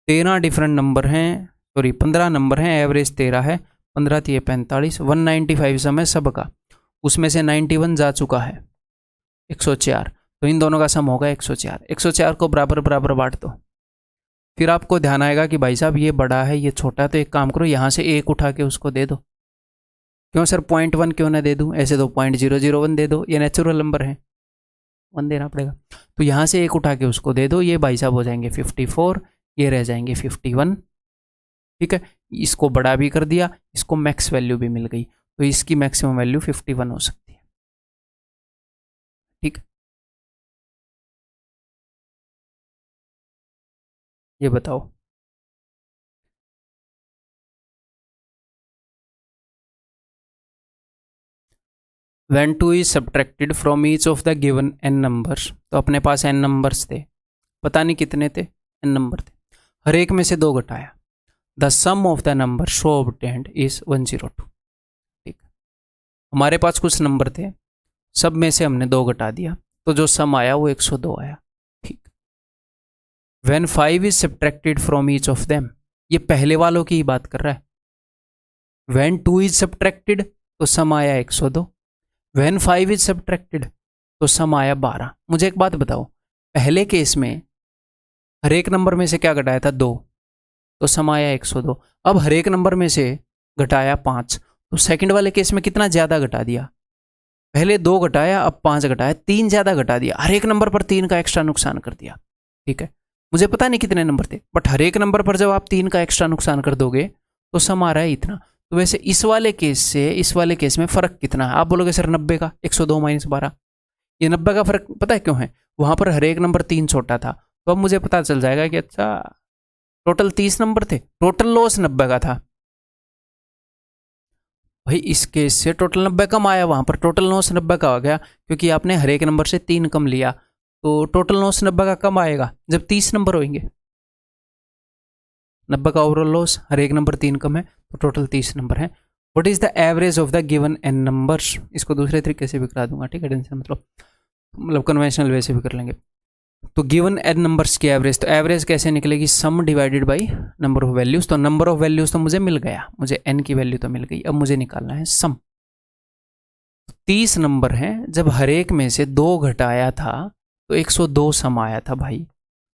13 डिफरेंट नंबर हैं, सॉरी 15 नंबर हैं, एवरेज 13 है, 15 थी 45, 195 सम है सबका, उसमें से 91 जा चुका है, 104। तो इन दोनों का सम होगा 104। 104 को बराबर बराबर बांट दो, फिर आपको ध्यान आएगा कि भाई साहब ये बड़ा है ये छोटा है, तो एक काम करो यहाँ से एक उठा के उसको दे दो। क्यों सर 0.1 क्यों ना दे दूँ, ऐसे तो 0.001 दे दो, ये नेचुरल नंबर है, 1 देना पड़ेगा। तो यहाँ से एक उठा के उसको दे दो, ये भाई साहब हो जाएंगे 54, ये रह जाएंगे 51। ठीक है, इसको बड़ा भी कर दिया, इसको मैक्स वैल्यू भी मिल गई, तो इसकी मैक्सिमम वैल्यू 51 हो सकती है। ठीक, ये बताओ। When 2 is subtracted from each of the given n numbers, तो अपने पास n नंबर्स थे, पता नहीं कितने थे, n नंबर थे, हर एक में से 2 घटाया, the sum of the number so obtained is 102। ठीक, हमारे पास कुछ नंबर थे, सब में से हमने 2 घटा दिया, तो जो सम आया वो 102 आया। ठीक, When 5 is subtracted from each of them, ये पहले वालों की ही बात कर रहा है। When 2 is subtracted, तो सम आया 102। When 5 is subtracted, तो सम आया 12। मुझे एक बात बताओ, पहले केस में हर एक नंबर में से क्या घटाया था, 2, तो सम आया 102। अब हर एक नंबर में से घटाया 5, तो सेकंड वाले केस में कितना ज़्यादा घटा दिया, पहले 2 घटाया, अब 5 घटाया, 3 ज़्यादा घटा दिया, हर एक नंबर पर 3 का एक्स्ट्रा नुकसान कर दिया। ठीक है, मुझे पता नहीं कितने नंबर थे, बट हर एक नंबर पर जब आप 3 का एक्स्ट्रा नुकसान कर दोगे तो सम आ रहा है इतना। तो वैसे इस वाले केस से इस वाले केस में फ़र्क कितना है, आप बोलोगे सर 90 का, 102 माइनस 12। ये 90 का फ़र्क पता है क्यों है, वहाँ पर हर एक नंबर 3 छोटा था, तो अब मुझे पता चल जाएगा कि अच्छा टोटल 30 नंबर थे, टोटल लॉस 90 का था। भाई इस केस से टोटल 90 कम आया, वहाँ पर टोटल लॉस 90 का हो गया, क्योंकि आपने हर एक नंबर से 3 कम लिया, तो टोटल लॉस 90 का कम आएगा जब 30 नंबर होंगे। 90 का ओवरऑल लॉस, हर एक नंबर 3 कम है, तो टोटल 30 नंबर है। What is the average of the given n numbers, इसको दूसरे तरीके से भी करा दूंगा। ठीक है, टेंशन मतलब कन्वेंशनल वे से भी कर लेंगे। तो गिवन n नंबर्स की एवरेज, तो एवरेज कैसे निकलेगी, सम divided by number of values. तो नंबर ऑफ वैल्यूज तो मुझे मिल गया, मुझे n की वैल्यू तो मिल गई, अब मुझे निकालना है सम। 30 नंबर हैं, जब हर एक में से 2 घटाया था तो 102 सम आया था भाई।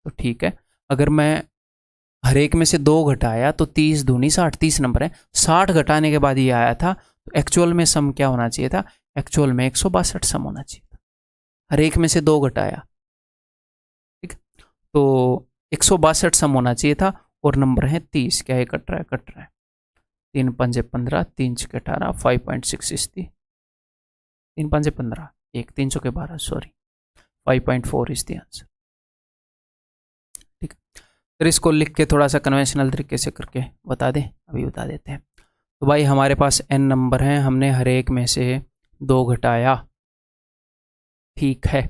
तो ठीक है, अगर मैं हर एक में से 2 घटाया तो 30 दूनी 60, 30 नंबर है, 60 घटाने के बाद ये आया था, तो एक्चुअल में सम क्या होना चाहिए था, एक्चुअल में 162 सम होना चाहिए था। हर एक में से 2 घटाया, ठीक, तो 162 सम होना चाहिए था, और नंबर है 30। क्या ये कट रहा है, कट रहा है, 3 पंजे 15, 3 छके 18, 5.6 इज दी, 3 पंजे 15, 1 3 चौके 12, सॉरी 5.4 इज दी आंसर। ठीक, फिर इसको लिख के थोड़ा सा कन्वेंशनल तरीके से करके बता दें, अभी बता देते हैं। तो भाई हमारे पास n नंबर हैं, हमने हर एक में से 2 घटाया, ठीक है,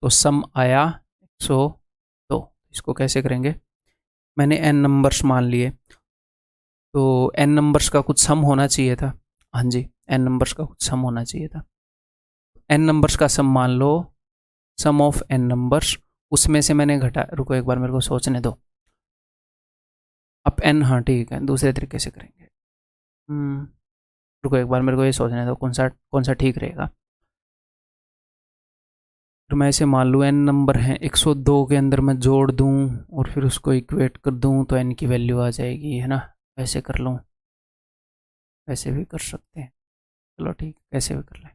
तो सम आया 102। इसको कैसे करेंगे, मैंने n नंबर्स मान लिए, तो n नंबर्स का कुछ सम होना चाहिए था। हाँ जी, n नंबर्स का कुछ सम होना चाहिए था। n नंबर्स का सम मान लो, सम ऑफ n नंबर्स, उसमें से मैंने घटा, रुको एक बार मेरे को सोचने दो। अब n, हाँ ठीक है, दूसरे तरीके से करेंगे। रुको एक बार मेरे को ये सोचने दो, कौन सा ठीक रहेगा। तो मैं इसे मान लूँ n नंबर हैं, 102 के अंदर मैं जोड़ दूँ और फिर उसको इक्वेट कर दूँ तो n की वैल्यू आ जाएगी, है ना। ऐसे कर लूँ, ऐसे भी कर सकते हैं, चलो ठीक, ऐसे भी कर लें,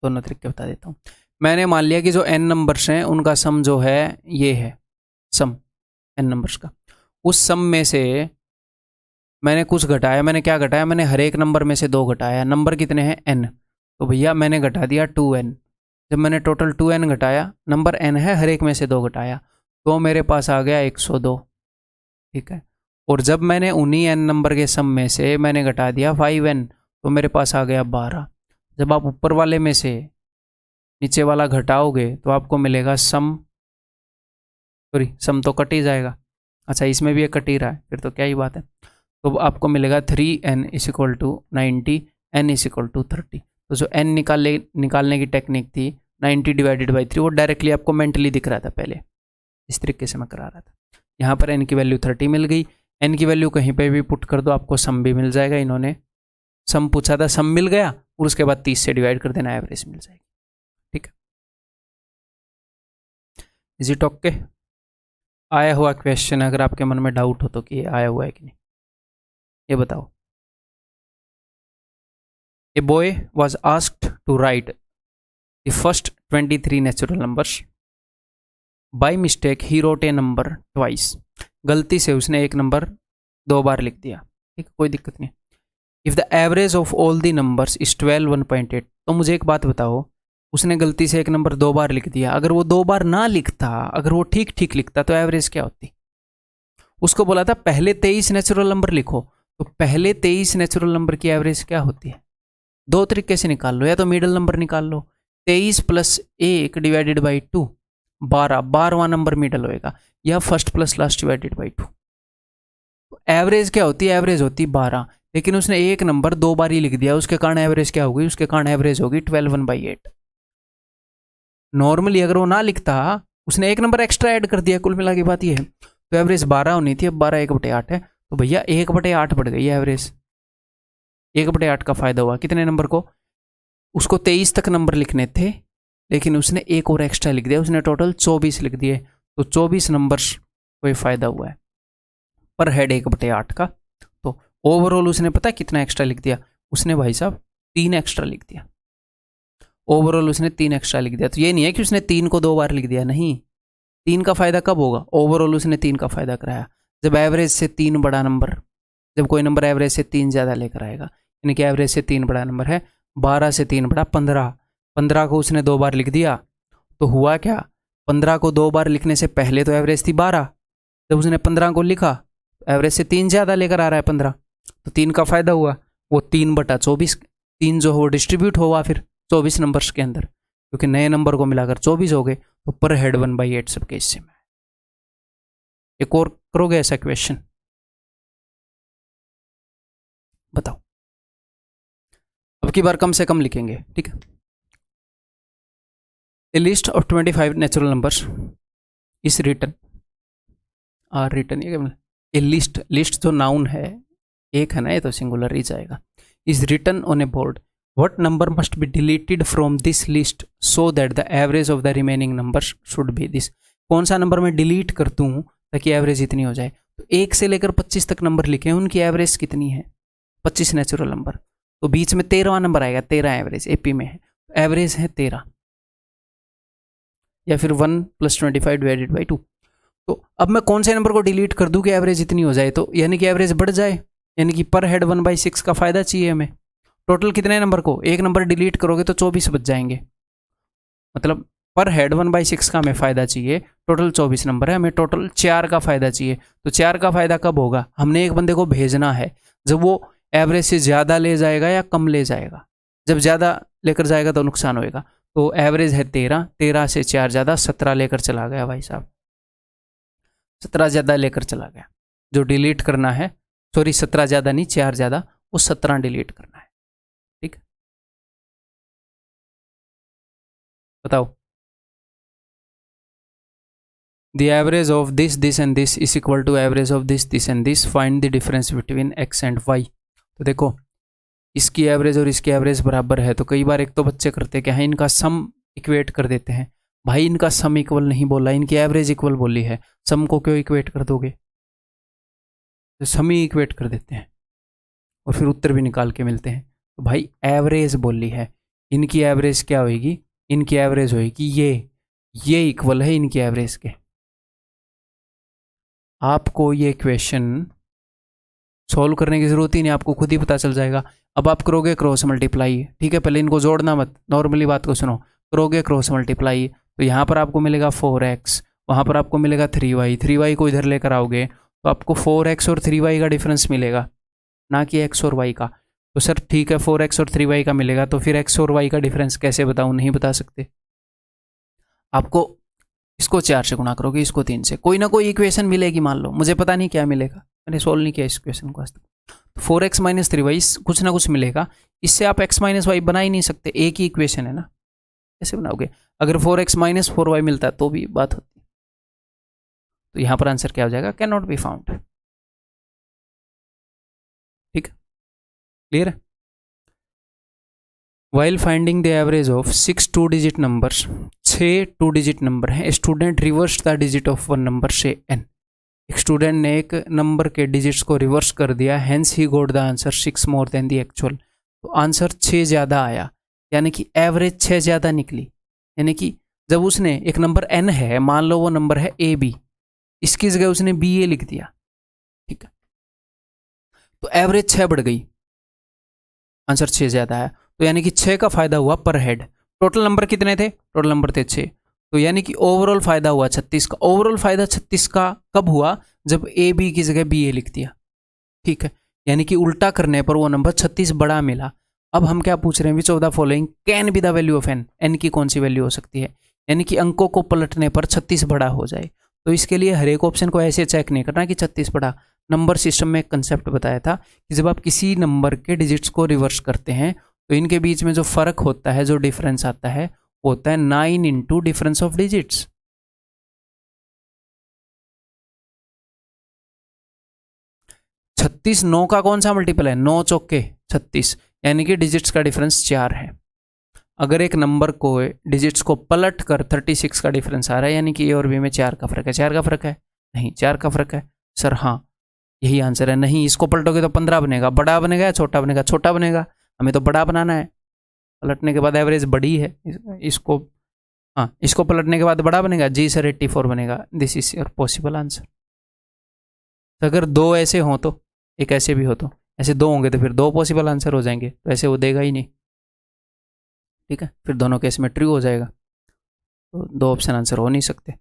दोनों तरीके बता देता हूँ। मैंने मान लिया कि जो n नंबर्स हैं उनका सम जो है ये है, सम n नंबर्स का, उस सम में से मैंने कुछ घटाया। मैंने क्या घटाया, मैंने हर एक नंबर में से 2 घटाया। नंबर कितने हैं, n, तो भैया मैंने घटा दिया 2n। जब मैंने टोटल 2n घटाया, नंबर n है, हर एक में से 2 घटाया, तो मेरे पास आ गया 102। ठीक है, और जब मैंने उन्हीं n नंबर के सम में से मैंने घटा दिया 5n, तो मेरे पास आ गया 12। जब आप ऊपर वाले में से नीचे वाला घटाओगे तो आपको मिलेगा सम, सॉरी सम तो कट ही जाएगा, अच्छा इसमें भी ये कट ही रहा है, फिर तो क्या ही बात है। तो आपको मिलेगा 3n is equal to 90, n is equal to 30। तो जो n निकालने की टेक्निक थी 90 डिवाइडेड बाई 3, वो डायरेक्टली आपको मेंटली दिख रहा था, पहले इस तरीके से मैं करा रहा था। यहाँ पर n की वैल्यू 30 मिल गई, n की वैल्यू कहीं पे भी पुट कर दो, आपको सम भी मिल जाएगा। इन्होंने सम पूछा था, सम मिल गया, और उसके बाद 30 से डिवाइड कर देना, एवरेज मिल जाएगी। ठीक है, इज इट ओके। आया हुआ क्वेश्चन, अगर आपके मन में डाउट हो तो कि आया हुआ है कि नहीं, ये बताओ। A boy was asked to write the first 23 natural numbers. By mistake he wrote a number twice. गलती से उसने एक नंबर 2 बार लिख दिया, ठीक, कोई दिक्कत नहीं। If the average of all the numbers is 12 1.8, तो मुझे एक बात बताओ, उसने गलती से एक नंबर 2 बार लिख दिया, अगर वो 2 बार ना लिखता, अगर वो ठीक ठीक लिखता तो एवरेज क्या होती? उसको बोला था पहले 23 नेचुरल नंबर लिखो, तो पहले 23 नेचुरल नंबर की एवरेज क्या होती है? 2 तरीके से निकाल लो, या तो मिडल नंबर निकाल लो, 23 प्लस 1 डिवाइडेड बाई 2 12, 12वां नंबर मिडल होएगा, या first plus last divided by 2। Average क्या होती है? एवरेज होती 12, लेकिन उसने एक नंबर 2 बार ही लिख दिया, उसके कारण एवरेज क्या होगी? उसके कारण एवरेज होगी 12/8। नॉर्मली अगर वो ना लिखता, उसने एक नंबर एक्स्ट्रा ऐड कर दिया, कुल मिला की बात ये है, तो एवरेज 12 होनी थी, अब 12 1/8 है, तो भैया 1/8 बढ़ गई है एवरेज। 1/8 का फायदा हुआ कितने नंबर को? उसको 23 तक नंबर लिखने थे, लेकिन उसने एक और एक्स्ट्रा लिख दिया, उसने टोटल 24 लिख दिए, तो 24 नंबर्स को फायदा हुआ है पर हेड 1/8 का। तो ओवरऑल उसने पता कितना एक्स्ट्रा लिख दिया? उसने भाई साहब 3 एक्स्ट्रा लिख दिया। ओवरऑल उसने 3 एक्स्ट्रा लिख दिया। तो ये नहीं है कि उसने 3 को 2 बार लिख दिया, नहीं, 3 का फायदा कब होगा? ओवरऑल उसने 3 का फायदा कराया, जब एवरेज से 3 बड़ा नंबर, जब कोई नंबर एवरेज से 3 ज़्यादा लेकर आएगा, यानी कि एवरेज से 3 बड़ा नंबर है, 12 से 3 बड़ा 15, 15 को उसने 2 बार लिख दिया, तो हुआ क्या? 15 को 2 बार लिखने से पहले तो एवरेज थी 12, जब उसने 15 को लिखा एवरेज से 3 ज़्यादा लेकर आ रहा है 15, तो 3 का फायदा हुआ, वो 3/24, 3 जो हो डिस्ट्रीब्यूट हुआ फिर 24 नंबर्स के अंदर, क्योंकि नए नंबर को मिलाकर 24 हो गए, तो पर हेड 1/8 सबके हिस्से में। एक और करोगे ऐसा क्वेश्चन? बताओ, अब की बार कम से कम लिखेंगे, ठीक है। A list of 25 natural numbers is written, are written, ये क्या? ए लिस्ट, लिस्ट जो नाउन है, एक है ना, ये तो सिंगुलर ही जाएगा, is written on a board, what number must be deleted from this list so that the average of the remaining numbers should be this? कौन सा नंबर मैं डिलीट कर दूं ताकि एवरेज इतनी हो जाए? तो 1 से लेकर 25 तक नंबर लिखे हैं, उनकी एवरेज कितनी है? 25 नेचुरल नंबर, तो बीच में 13वां नंबर आएगा, 13 एवरेज एपी में है, एवरेज है 13, या फिर 1 + 25 डिवाइडेड बाई 2। तो अब मैं कौन से नंबर को डिलीट कर दूं कि एवरेज इतनी हो जाए? तो यानी कि एवरेज बढ़ जाए, यानी कि पर हेड 1/6 का फायदा चाहिए हमें। टोटल कितने नंबर को? एक नंबर डिलीट करोगे तो 24 बच जाएंगे, मतलब पर हेड 1/6 का हमें फ़ायदा चाहिए, टोटल 24 नंबर है, हमें टोटल 4 का फ़ायदा चाहिए। तो 4 का फ़ायदा कब होगा? हमने एक बंदे को भेजना है जब वो एवरेज से ज़्यादा ले जाएगा या कम ले जाएगा। जब ज़्यादा लेकर जाएगा तो नुकसान होएगा। तो एवरेज है 13, 13 से 4 ज़्यादा 17 लेकर चला गया भाई साहब, 17 ज़्यादा लेकर चला गया। जो डिलीट करना है, सॉरी 17 ज़्यादा नहीं 4 ज़्यादा, वो 17 डिलीट करना है। ठीक, बताओ। The average of this, this and this is equal to average of this, this and this. Find the difference between x and y. तो देखो, इसकी एवरेज और इसकी एवरेज बराबर है, तो कई बार एक तो बच्चे करते क्या है, इनका सम इक्वेट कर देते हैं। भाई इनका सम इक्वल नहीं बोला, इनकी एवरेज इक्वल बोली है, सम को क्यों इक्वेट कर दोगे? तो सम ही इक्वेट कर देते हैं और फिर उत्तर भी निकाल के मिलते हैं। तो भाई एवरेज बोली है, इनकी एवरेज क्या होगी? इनकी एवरेज होगी ये इक्वल है इनकी एवरेज के। आपको ये क्वेश्चन सॉल्व करने की ज़रूरत ही नहीं, आपको खुद ही पता चल जाएगा। अब आप करोगे क्रॉस मल्टीप्लाई, ठीक है, पहले इनको जोड़ना मत, नॉर्मली बात को सुनो। करोगे क्रॉस मल्टीप्लाई तो यहाँ पर आपको मिलेगा 4x, वहाँ पर आपको मिलेगा 3y, 3y को इधर लेकर आओगे तो आपको 4x और 3y का डिफरेंस मिलेगा, ना कि x और y का। तो सर ठीक है 4x और 3y का मिलेगा, तो फिर x और y का डिफरेंस कैसे बताऊँ? नहीं बता सकते। आपको इसको 4 से गुणा करोगे, इसको 3 से, कोई ना कोई इक्वेशन मिलेगी। मान लो मुझे पता नहीं क्या मिलेगा, मैंने सोल्व नहीं किया इस इक्वेशन को आज तक। तो 4x - 3y कुछ ना कुछ मिलेगा, इससे आप x - y बना ही नहीं सकते, एक ही इक्वेशन है ना, कैसे बनाओगे? अगर 4x - 4y मिलता तो भी बात होती। तो यहाँ पर आंसर क्या हो जाएगा? Can not be found. ठीक, क्लियर है? While finding the average of 6 2-digit numbers, 6 2-digit number हैं, student reverse the digit of one number से n। एक स्टूडेंट ने एक नंबर के डिजिट्स को रिवर्स कर दिया, hence he goat the answer 6 more than the actual. तो आंसर 6 ज़्यादा आया, यानी कि एवरेज 6 ज़्यादा निकली। यानी कि जब उसने एक नंबर n है, मान लो वो नंबर है AB, इसकी जगह उसने BA लिख दिया, ठीक है, तो एवरेज 6 बढ़ गई, आंसर 6 ज़्यादा आया। तो यानी कि 6 का फायदा हुआ पर हेड। टोटल नंबर कितने थे? टोटल नंबर थे 6। तो यानी कि ओवरऑल फायदा हुआ 36 का। ओवरऑल फायदा 36 का कब हुआ? जब ए बी की जगह बी ए लिख दिया। ठीक है, यानी कि उल्टा करने पर वो नंबर 36 बड़ा मिला। अब हम क्या पूछ रहे हैं? Which of the following can be the value of n? N की कौन सी वैल्यू हो सकती है? यानी कि अंकों को पलटने पर 36 बड़ा हो जाए। तो इसके लिए हर एक ऑप्शन को ऐसे चेक नहीं करना कि 36 बड़ा। नंबर सिस्टम में एक कंसेप्ट बताया था कि जब आप किसी नंबर के डिजिट्स को रिवर्स करते हैं तो इनके बीच में जो फर्क होता है, जो डिफरेंस आता है, वो होता है 9 इंटू डिफरेंस ऑफ डिजिट्स। 36 9 का कौन सा मल्टीपल है? 9 चौके 36, यानी कि डिजिट्स का डिफरेंस 4 है। अगर एक नंबर को डिजिट्स को पलट कर 36 का डिफरेंस आ रहा है, यानी कि ए और बी में 4 का फर्क है। 4 का फर्क है? नहीं, 4 का फर्क है सर। हाँ, यही आंसर है। नहीं, इसको पलटोगे तो 15 बनेगा। बड़ा बनेगा या छोटा बनेगा? छोटा बनेगा। हमें तो बड़ा बनाना है। पलटने के बाद एवरेज बड़ी है। इसको, हाँ, इसको पलटने के बाद बड़ा बनेगा। जी सर 84 बनेगा। This is your possible answer. अगर दो ऐसे हों तो, एक ऐसे भी हो तो, ऐसे दो होंगे तो फिर दो पॉसिबल आंसर हो जाएंगे। तो ऐसे वो देगा ही नहीं। ठीक है, फिर दोनों केस में ट्रू हो जाएगा। तो दो ऑप्शन आंसर हो नहीं सकते।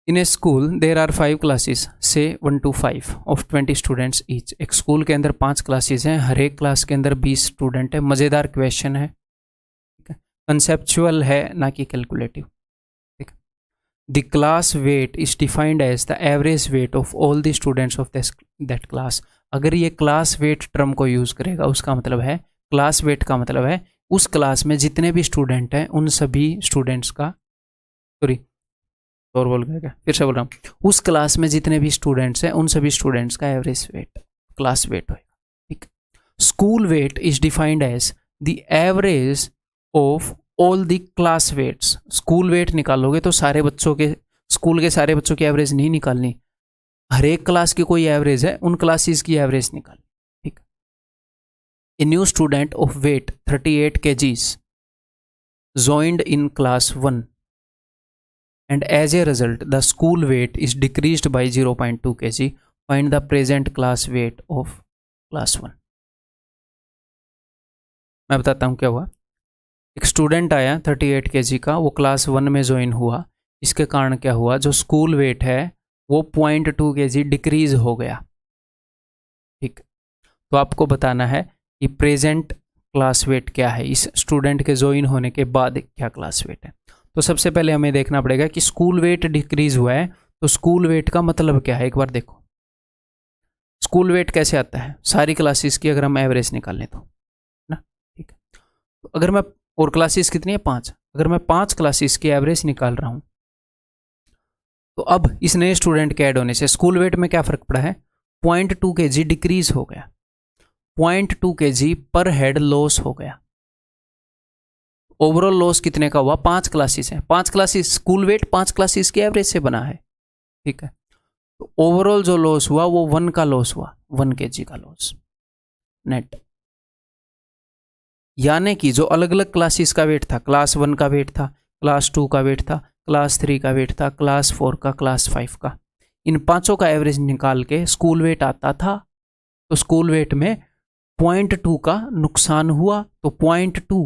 इन ए स्कूल देर आर 5 क्लासेस, से 1 to 5 ऑफ 20 स्टूडेंट्स ईच। एक स्कूल के अंदर 5 क्लासेस हैं, हर एक क्लास के अंदर 20 स्टूडेंट है। मज़ेदार क्वेश्चन है, ठीक है, कंसेप्चुअल है, ना कि कैलकुलेटिव। ठीक है, the class weight is defined as the average weight of all the students of that class. अगर ये क्लास वेट टर्म को यूज़ करेगा, उसका मतलब है, क्लास वेट का मतलब है उस क्लास में जितने भी स्टूडेंट हैं उन सभी स्टूडेंट्स का, सॉरी और बोल गया क्या, फिर से बोल रहा हूँ, उस क्लास में जितने भी स्टूडेंट्स हैं उन सभी स्टूडेंट्स का एवरेज वेट क्लास वेट होगा। ठीक, school weight is defined as the average of all the class weights. School weight निकालोगे तो सारे बच्चों के, स्कूल के सारे बच्चों की एवरेज नहीं निकालनी, हर एक क्लास की कोई एवरेज है, उन क्लासेस की एवरेज निकालनी। ठीक, a new student of weight 38 kgs joined in class 1 and as a result the school weight is decreased by 0.2 kg. Find the present class weight of class 1. मैं बताता हूँ क्या हुआ। एक स्टूडेंट आया 38 kg का, वो क्लास 1 में ज्वाइन हुआ। इसके कारण क्या हुआ, जो स्कूल वेट है वो 0.2 kg डिक्रीज हो गया। ठीक, तो आपको बताना है कि प्रेजेंट क्लास वेट क्या है, इस स्टूडेंट के ज्वाइन होने के बाद क्या क्लास वेट है। तो सबसे पहले हमें देखना पड़ेगा कि स्कूल वेट डिक्रीज हुआ है, तो स्कूल वेट का मतलब क्या है। एक बार देखो स्कूल वेट कैसे आता है, सारी क्लासेस की अगर हम एवरेज निकालें तो ना। ठीक है, तो अगर मैं, और क्लासेस कितनी है 5, अगर मैं 5 क्लासेस की एवरेज निकाल रहा हूँ, तो अब इस नए स्टूडेंट के ऐड होने से स्कूल वेट में क्या फर्क पड़ा है, 0.2 kg डिक्रीज हो गया, 0.2 kg पर हेड लॉस हो गया। ओवरऑल लॉस कितने का हुआ, 5 क्लासेस हैं, 5 क्लासेस, स्कूल वेट 5 क्लासेस की एवरेज से बना है। ठीक है, तो ओवरऑल जो लॉस हुआ वो 1 का लॉस हुआ, 1 kg का लॉस नेट। यानी कि जो अलग अलग क्लासेस का वेट था, क्लास 1 का वेट था, क्लास 2 का वेट था, क्लास 3 का वेट था, क्लास 4 का, क्लास 5 का, इन पांचों का एवरेज निकाल के स्कूल वेट आता था। तो स्कूल वेट में 0.2 का नुकसान हुआ, तो 0.2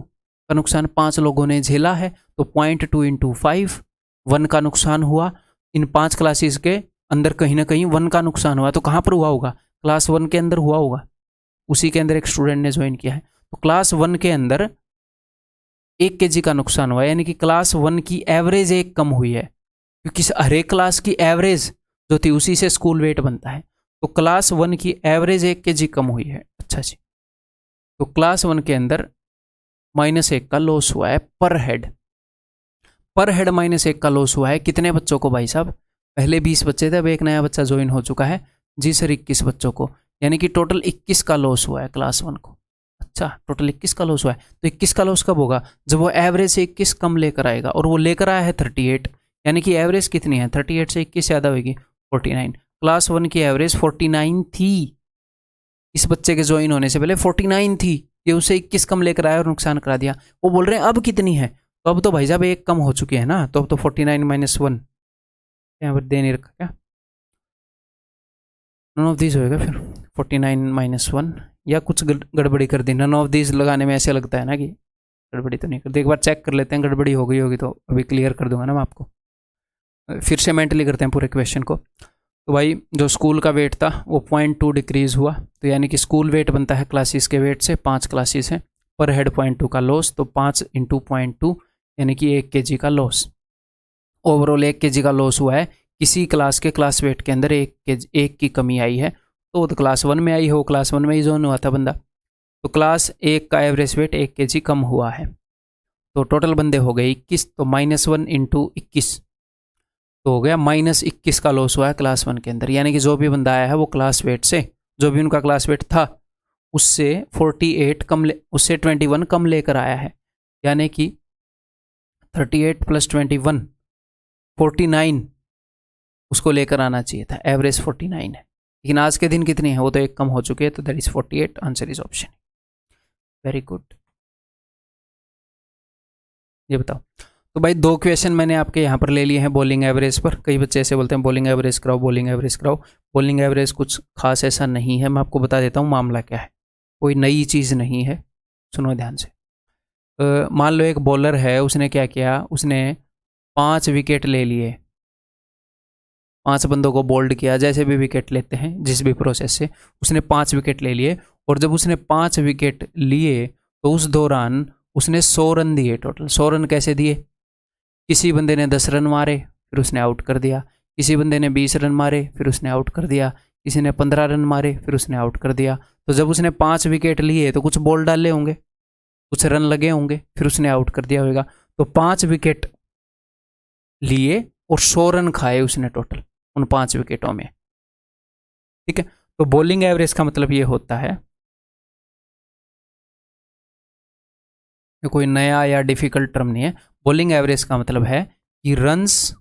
का नुकसान 5 लोगों ने झेला है, तो 0.2 इंटू 5, 1 का नुकसान हुआ। इन 5 क्लासेस के अंदर कहीं ना कहीं 1 का नुकसान हुआ, तो कहाँ पर हुआ होगा, क्लास 1 के अंदर हुआ होगा, उसी के अंदर एक स्टूडेंट ने ज्वाइन किया है। तो क्लास 1 के अंदर 1 kg का नुकसान हुआ, यानी कि क्लास 1 की एवरेज 1 कम हुई है, क्योंकि हर एक क्लास की एवरेज जो थी उसी से स्कूल वेट बनता है। तो क्लास 1 की एवरेज 1 kg कम हुई है। अच्छा जी, तो क्लास 1 के अंदर -1 का लॉस हुआ है पर हेड, पर हेड -1 का लॉस हुआ है। कितने बच्चों को भाई साहब, पहले 20 बच्चे थे, अब एक नया बच्चा ज्वाइन हो चुका है। जी सर 21 बच्चों को, यानी कि टोटल 21 का लॉस हुआ है क्लास 1 को। अच्छा, टोटल 21 का लॉस हुआ है। तो 21 का लॉस कब होगा, जब वो एवरेज से 21 कम लेकर आएगा, और वो लेकर आया है 38, यानी कि एवरेज कितनी है, 38 से 21 ज़्यादा होगी 49। क्लास 1 की एवरेज 49 थी, इस बच्चे के ज्वाइन होने से पहले 49 थी, ये उसे 21 कम लेकर आया और नुकसान करा दिया। वो बोल रहे हैं अब कितनी है, तो अब तो भाई साहब 1 कम हो चुकी है ना, तो अब तो 49 - 1 यहाँ पर दे नहीं रखा क्या, नॉन ऑफ दिस होएगा फिर 49 - 1, या कुछ गड़बड़ी कर दी। नन ऑफ दीज लगाने में ऐसे लगता है ना कि गड़बड़ी तो नहीं कर दी। एक बार चेक कर लेते हैं, गड़बड़ी हो गई होगी तो अभी क्लियर कर दूंगा ना मैं आपको। फिर से मेंटली करते हैं पूरे क्वेश्चन को। तो भाई जो स्कूल का वेट था वो 0.2 डिक्रीज़ हुआ, तो यानी कि स्कूल वेट बनता है क्लासेस के वेट से, 5 क्लासेस हैं, पर हेड 0.2 का लॉस, तो 5 इंटू 0.2 यानी कि 1 kg का लॉस। ओवरऑल 1 kg का लॉस हुआ है, किसी क्लास के क्लास वेट के अंदर 1 की कमी आई है, तो क्लास 1 में आई हो, क्लास 1 में ही जोन हुआ था बंदा, तो क्लास 1 का एवरेज वेट 1 kg कम हुआ है, तो टोटल बंदे हो गए 21, तो -1 इंटू 21 तो हो गया -21 का लॉस हुआ है क्लास 1 के अंदर। यानी कि जो भी बंदा आया है वो क्लास वेट से, जो भी उनका क्लास वेट था उससे 48 कम उससे 21 कम लेकर आया है, यानी कि 38 + 21 49 उसको लेकर आना चाहिए था, एवरेज 49 है, लेकिन आज के दिन कितनी है वो तो 1 कम हो चुके हैं, तो that is 48, answer is option. Very good. ये बताओ, तो भाई 2 क्वेश्चन मैंने आपके यहाँ पर ले लिए हैं बॉलिंग एवरेज पर। कई बच्चे ऐसे बोलते हैं बॉलिंग एवरेज कराओ, बॉलिंग एवरेज कराओ। बॉलिंग एवरेज कुछ खास ऐसा नहीं है, मैं आपको बता देता हूँ मामला क्या है, कोई नई चीज़ नहीं है, सुनो ध्यान से। मान लो एक बॉलर है, उसने क्या किया, उसने 5 विकेट ले लिए, 5 बंदों को बोल्ड किया, जैसे भी विकेट लेते हैं जिस भी प्रोसेस से, उसने 5 विकेट ले लिए, और जब उसने 5 विकेट लिए तो उस दौरान उसने 100 रन दिए टोटल। 100 रन कैसे दिए, किसी बंदे ने 10 रन मारे फिर उसने आउट कर दिया, किसी बंदे ने 20 रन मारे फिर उसने आउट कर दिया, किसी ने 15 रन मारे फिर उसने आउट कर दिया। तो जब उसने 5 विकेट लिए तो कुछ बॉल डाले होंगे, कुछ रन लगे होंगे, फिर उसने आउट कर दिया होगा। तो 5 विकेट लिए और 100 रन खाए उसने टोटल उन 5 विकेटों में, ठीक है। तो बॉलिंग एवरेज का मतलब ये होता है, कोई नया या डिफिकल्ट टर्म नहीं है। बॉलिंग एवरेज का मतलब है कि रम्स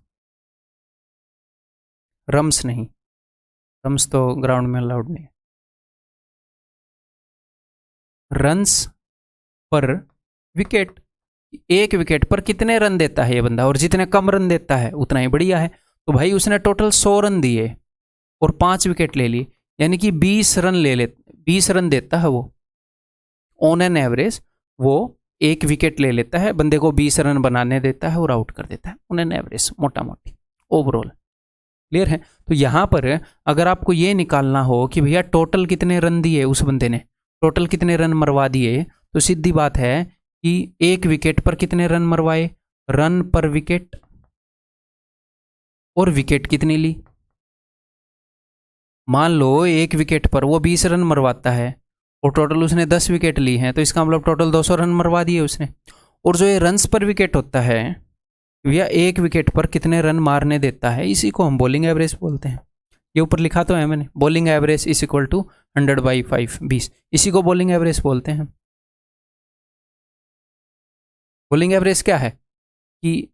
नहीं, रम्स तो ग्राउंड में अलाउड नहीं है, रन्स पर विकेट, एक विकेट पर कितने रन देता है ये बंदा, और जितने कम रन देता है उतना ही बढ़िया है। तो भाई उसने टोटल 100 रन दिए और 5 विकेट ले ली, यानी कि 20 रन 20 रन देता है वो ऑन एन एवरेज, वो एक विकेट ले लेता है, बंदे को 20 रन बनाने देता है और आउट कर देता है ऑन एन एवरेज, मोटा मोटी ओवरऑल। क्लियर है। तो यहां पर अगर आपको ये निकालना हो कि भैया टोटल कितने रन दिए उस बंदे ने, टोटल कितने रन मरवा दिए, तो सीधी बात है कि एक विकेट पर कितने रन मरवाए, रन पर विकेट, और विकेट कितनी ली। मान लो एक विकेट पर वो 20 रन मरवाता है और टोटल उसने 10 विकेट ली हैं, तो इसका मतलब टोटल 200 रन मरवा दिए उसने। और जो ये रन्स पर विकेट होता है, भैया एक विकेट पर कितने रन मारने देता है, इसी को हम बॉलिंग एवरेज बोलते हैं। ये ऊपर लिखा तो है मैंने, bowling average is equal to 100/5 20, इसी को बॉलिंग एवरेज बोलते हैं। बॉलिंग एवरेज क्या है कि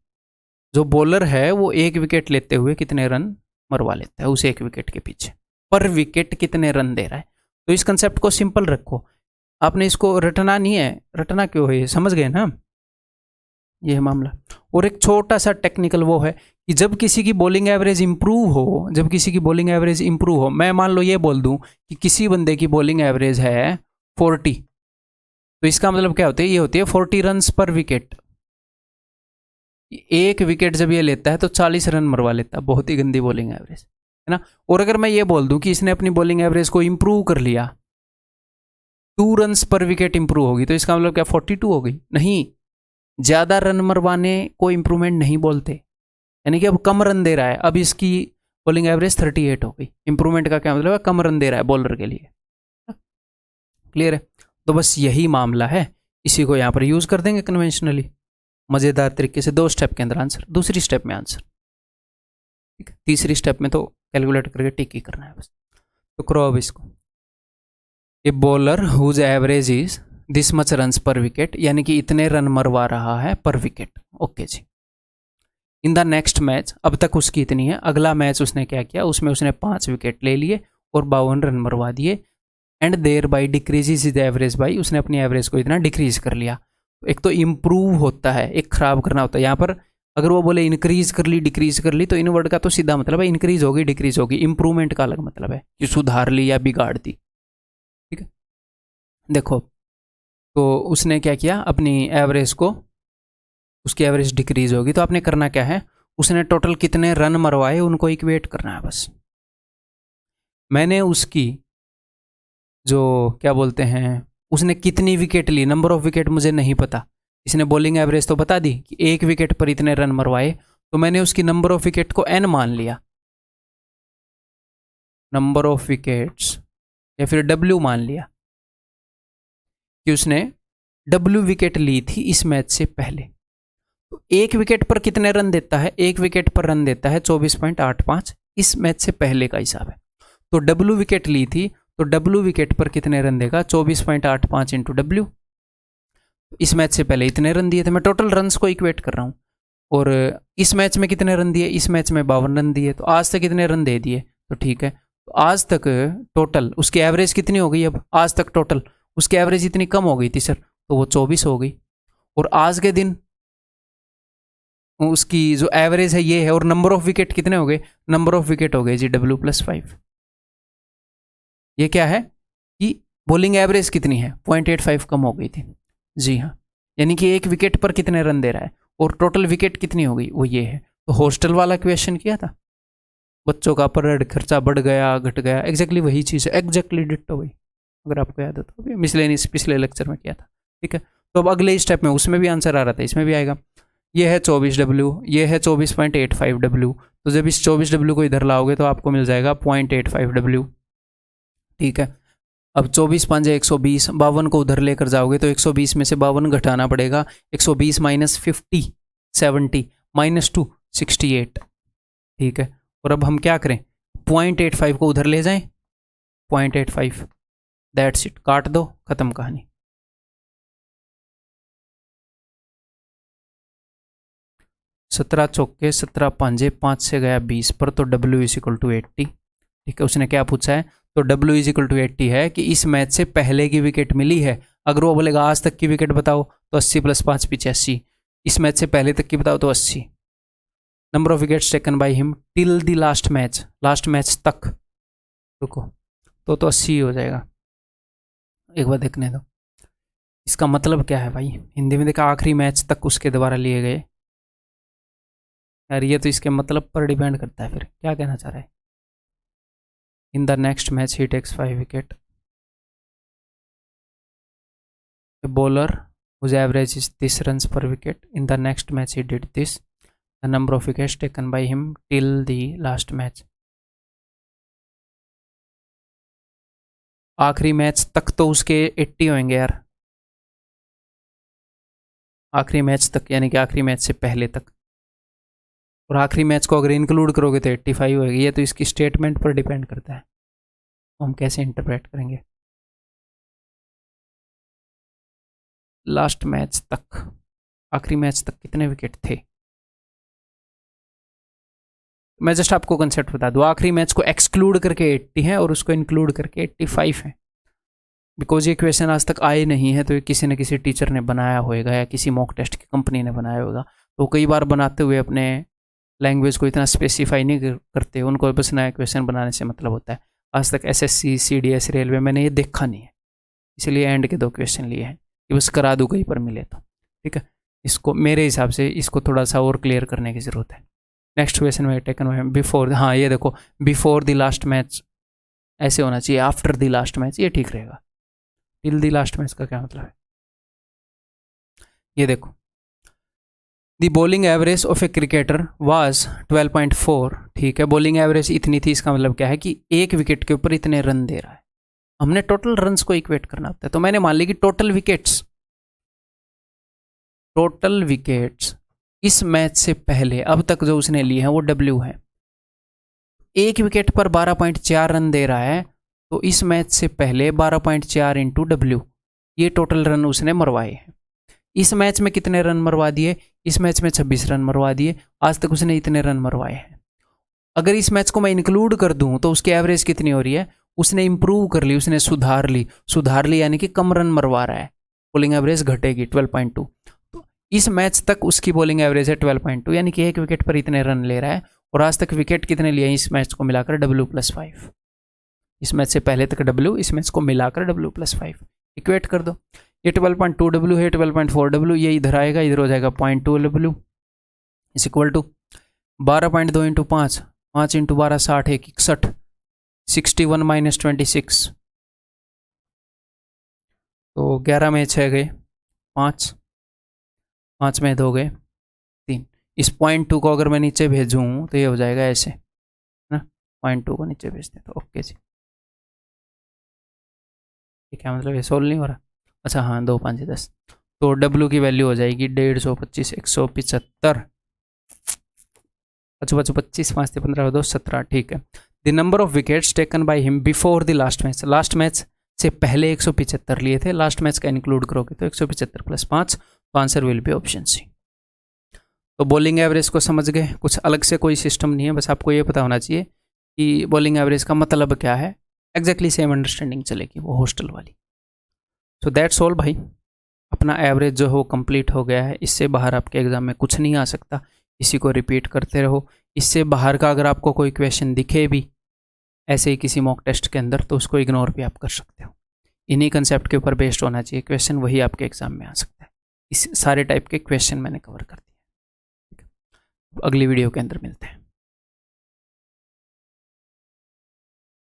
जो बॉलर है वो एक विकेट लेते हुए कितने रन मरवा लेता है उस एक विकेट के पीछे, पर विकेट कितने रन दे रहा है। तो इस कंसेप्ट को सिंपल रखो, आपने इसको रटना नहीं है, रटना क्यों है, समझ गए ना ये है मामला। और एक छोटा सा टेक्निकल वो है कि जब किसी की बॉलिंग एवरेज इंप्रूव हो, जब किसी की बॉलिंग एवरेज इंप्रूव हो, मैं मान लो ये बोल दूं कि किसी बंदे की बॉलिंग एवरेज है 40, तो इसका मतलब क्या होता है, ये होती है 40 रन पर विकेट। एक विकेट जब ये लेता है तो 40 रन मरवा लेता है, बहुत ही गंदी बॉलिंग एवरेज है ना। और अगर मैं ये बोल दूं कि इसने अपनी बॉलिंग एवरेज को इंप्रूव कर लिया, 2 रन पर विकेट इंप्रूव होगी, तो इसका मतलब क्या 42 हो गई, नहीं, ज्यादा रन मरवाने को इंप्रूवमेंट नहीं बोलते, यानी कि अब कम रन दे रहा है, अब इसकी बॉलिंग एवरेज 38 हो गई। इंप्रूवमेंट का क्या मतलब है, कम रन दे रहा है बॉलर के लिए। क्लियर है। तो बस यही मामला है, इसी को यहाँ पर यूज कर देंगे कन्वेंशनली मजेदार तरीके से। 2 स्टेप के अंदर आंसर, दूसरी स्टेप में आंसर, ठीक है। तीसरी स्टेप में तो कैलकुलेट करके टिक ही करना है बस। तो करो अब इसको, a bowler whose average is this much runs per wicket, यानी कि इतने रन मरवा रहा है पर विकेट, ओके जी। इन द नेक्स्ट मैच, अब तक उसकी इतनी है, अगला मैच उसने क्या किया, उसमें उसने 5 विकेट ले लिए और 52 रन मरवा दिए, and thereby decrease is average by, उसने अपनी एवरेज को इतना डिक्रीज कर लिया। एक तो इम्प्रूव होता है, एक खराब करना होता है। यहाँ पर अगर वो बोले इंक्रीज कर ली डिक्रीज कर ली, तो इन वर्ड का तो सीधा मतलब है इंक्रीज होगी डिक्रीज होगी, इंप्रूवमेंट का अलग मतलब है कि सुधार ली या बिगाड़ दी, ठीक है। देखो, तो उसने क्या किया, अपनी एवरेज को, उसकी एवरेज डिक्रीज होगी, तो आपने करना क्या है, उसने टोटल कितने रन मरवाए उनको इक्वेट करना है बस। मैंने उसकी जो क्या बोलते हैं, उसने कितनी विकेट ली, नंबर ऑफ विकेट मुझे नहीं पता, इसने बॉलिंग एवरेज तो बता दी कि एक विकेट पर इतने रन मरवाए, तो मैंने उसकी नंबर ऑफ विकेट को n मान लिया, नंबर ऑफ विकेट्स, या फिर w मान लिया कि उसने w विकेट ली थी इस मैच से पहले। तो एक विकेट पर कितने रन देता है, एक विकेट पर रन देता है 24.85, इस मैच से पहले का हिसाब है। तो w विकेट ली थी, तो w विकेट पर कितने रन देगा, 24.85 इंटू w। इस मैच से पहले इतने रन दिए थे, मैं टोटल रन्स को इक्वेट कर रहा हूँ। और इस मैच में कितने रन दिए, इस मैच में 52 रन दिए, तो आज तक कितने रन दे दिए, तो ठीक है। तो आज तक टोटल उसकी एवरेज कितनी हो गई, अब आज तक टोटल उसकी एवरेज इतनी कम हो गई थी सर, तो वो 24 हो गई। और आज के दिन उसकी जो एवरेज है ये है, और नंबर ऑफ विकेट कितने हो गए, नंबर ऑफ विकेट हो गए जी w+5। ये क्या है कि बॉलिंग एवरेज कितनी है, 0.85 कम हो गई थी, जी हाँ, यानी कि एक विकेट पर कितने रन दे रहा है, और टोटल विकेट कितनी हो गई, वो ये है। तो हॉस्टल वाला क्वेश्चन किया था, बच्चों का पर खर्चा बढ़ गया घट गया, एग्जैक्टली वही चीज़ है, एग्जैक्टली डिट्टो वही, अगर आपको याद हो तो, मिसलेनियस पिछले लेक्चर में किया था, ठीक है। तो अब अगले स्टेप में उसमें भी आंसर आ रहा था, इसमें भी आएगा। ये है 24W, ये है 24.85W, तो जब इस 24W को इधर लाओगे तो आपको मिल जाएगा 0.85W, ठीक है। अब 24 5 120, 52 को उधर लेकर जाओगे तो 120 में से 52 घटाना पड़ेगा, 120 माइनस 50 70 माइनस 2 68, ठीक है। और अब हम क्या करें, 0.85 को उधर ले जाएं, 0.85, दैट्स इट, काट दो, खत्म कहानी। सत्रह चौके 17 पांजे, 5 से गया 20 पर, तो W इज इक्वल टू 80, ठीक है। उसने क्या पूछा है, तो W इज इक्वल टू 80 है कि इस मैच से पहले की विकेट मिली है। अगर वो बोलेगा आज तक की विकेट बताओ तो 80 + 5 85, इस मैच से पहले तक की बताओ तो 80। Number of wickets taken by him till the last match, last match तक, रुको, तो 80 हो जाएगा। एक बार देखने दो इसका मतलब क्या है भाई, हिंदी में देखा आखिरी मैच तक उसके द्वारा लिए गए, यार ये तो इसके मतलब पर डिपेंड करता है, फिर क्या कहना चाह रहा है। इन द नेक्स्ट मैच ही takes 5 wicket, bowler whose average is this runs per wicket, in the next match he did this, the number of wickets taken by him till the last match। आखिरी match तक तो उसके 80 होंगे यार, आखिरी match तक यानी कि आखिरी मैच से पहले तक, और आखिरी मैच को अगर इंक्लूड करोगे तो 85 होगी। ये तो इसकी स्टेटमेंट पर डिपेंड करता है, हम कैसे इंटरप्रेट करेंगे। लास्ट मैच तक, आखिरी मैच तक कितने विकेट थे, मैं जस्ट आपको कंसेप्ट बता दूं, आखिरी मैच को एक्सक्लूड करके 80 है और उसको इंक्लूड करके 85 है। बिकॉज ये क्वेश्चन आज तक आए नहीं है, तो ये किसी न किसी टीचर ने बनाया होएगा या किसी मॉक टेस्ट की कंपनी ने बनाया होगा। तो कई बार बनाते हुए अपने लैंग्वेज को इतना स्पेसिफाई नहीं करते, उनको बस नया क्वेश्चन बनाने से मतलब होता है। आज तक SSC CDS रेलवे मैंने ये देखा नहीं है, इसलिए एंड के 2 क्वेश्चन लिए हैं कि बस करा दूँ कहीं पर मिले तो, ठीक है। इसको मेरे हिसाब से इसको थोड़ा सा और क्लियर करने की ज़रूरत है। नेक्स्ट क्वेश्चन में टेकन बिफोर, हाँ ये देखो, बिफोर द लास्ट मैच ऐसे होना चाहिए, आफ्टर द लास्ट मैच ये ठीक रहेगा। टिल द लास्ट मैच का क्या मतलब है, ये देखो, the bowling average of a cricketer was 12.4, ठीक है। बॉलिंग एवरेज इतनी थी, इसका मतलब क्या है कि एक विकेट के ऊपर इतने रन दे रहा है। हमने टोटल रन्स को इक्वेट करना होता है, तो मैंने मान ली कि टोटल विकेट्स इस मैच से पहले अब तक जो उसने लिए हैं वो W है। एक विकेट पर 12.4 रन दे रहा है, तो इस मैच से पहले 12.4 इंटू W, ये टोटल रन उसने मरवाए हैं। इस मैच में कितने रन मरवा दिए, इस मैच में 26 रन मरवा दिए, आज तक उसने इतने रन मरवाए हैं। अगर इस मैच को मैं इंक्लूड कर दूं तो उसकी एवरेज कितनी हो रही है, उसने इंप्रूव कर ली, उसने सुधार ली यानी कि कम रन मरवा रहा है, बॉलिंग एवरेज घटेगी 12.2। तो इस मैच तक उसकी बॉलिंग एवरेज है 12.2, यानी कि एक विकेट पर इतने रन ले रहा है। और आज तक विकेट कितने लिए इस मैच को मिलाकर W+5, इस मैच से पहले तक W, इस मैच को मिलाकर W+5, इक्वेट कर दो। ये 12.2 W है, 12.4 W, ये इधर आएगा, इधर हो जाएगा 0.2 W is equal to 12.2 into 5, 5 into 12 60, 61, 61 minus 26, तो 11 में 6 गए 5, 5 में 2 गए 3। इस 0.2 को अगर मैं नीचे भेजूँ तो ये हो जाएगा ऐसे, है ना, 0.2 को नीचे भेजते हैं तो ओके जी। ये क्या मतलब, ये सोल्व नहीं हो रहा? अच्छा हाँ, 2 5 10, तो W की वैल्यू हो जाएगी 150, 175, 25, 5 से 15, 2 17, ठीक है। The number of wickets taken by him before the last match, last match से पहले 175 लिए थे, लास्ट मैच का इंक्लूड करोगे तो 175 प्लस 5, तो answer will be option C. तो बॉलिंग एवरेज को समझ गए, कुछ अलग से कोई सिस्टम नहीं है, बस आपको ये पता होना चाहिए कि बॉलिंग एवरेज का मतलब क्या है, एग्जैक्टली सेम अंडरस्टैंडिंग चलेगी वो हॉस्टल वाली। सो दैट्स ऑल भाई, अपना एवरेज जो हो कंप्लीट हो गया है, इससे बाहर आपके एग्जाम में कुछ नहीं आ सकता, इसी को रिपीट करते रहो। इससे बाहर का अगर आपको कोई क्वेश्चन दिखे भी ऐसे ही किसी मॉक टेस्ट के अंदर, तो उसको इग्नोर भी आप कर सकते हो। इन्हीं कंसेप्ट के ऊपर बेस्ड होना चाहिए क्वेश्चन, वही आपके एग्जाम में आ सकता है। इस सारे टाइप के क्वेश्चन मैंने कवर कर दिए। अगली वीडियो के अंदर मिलते हैं।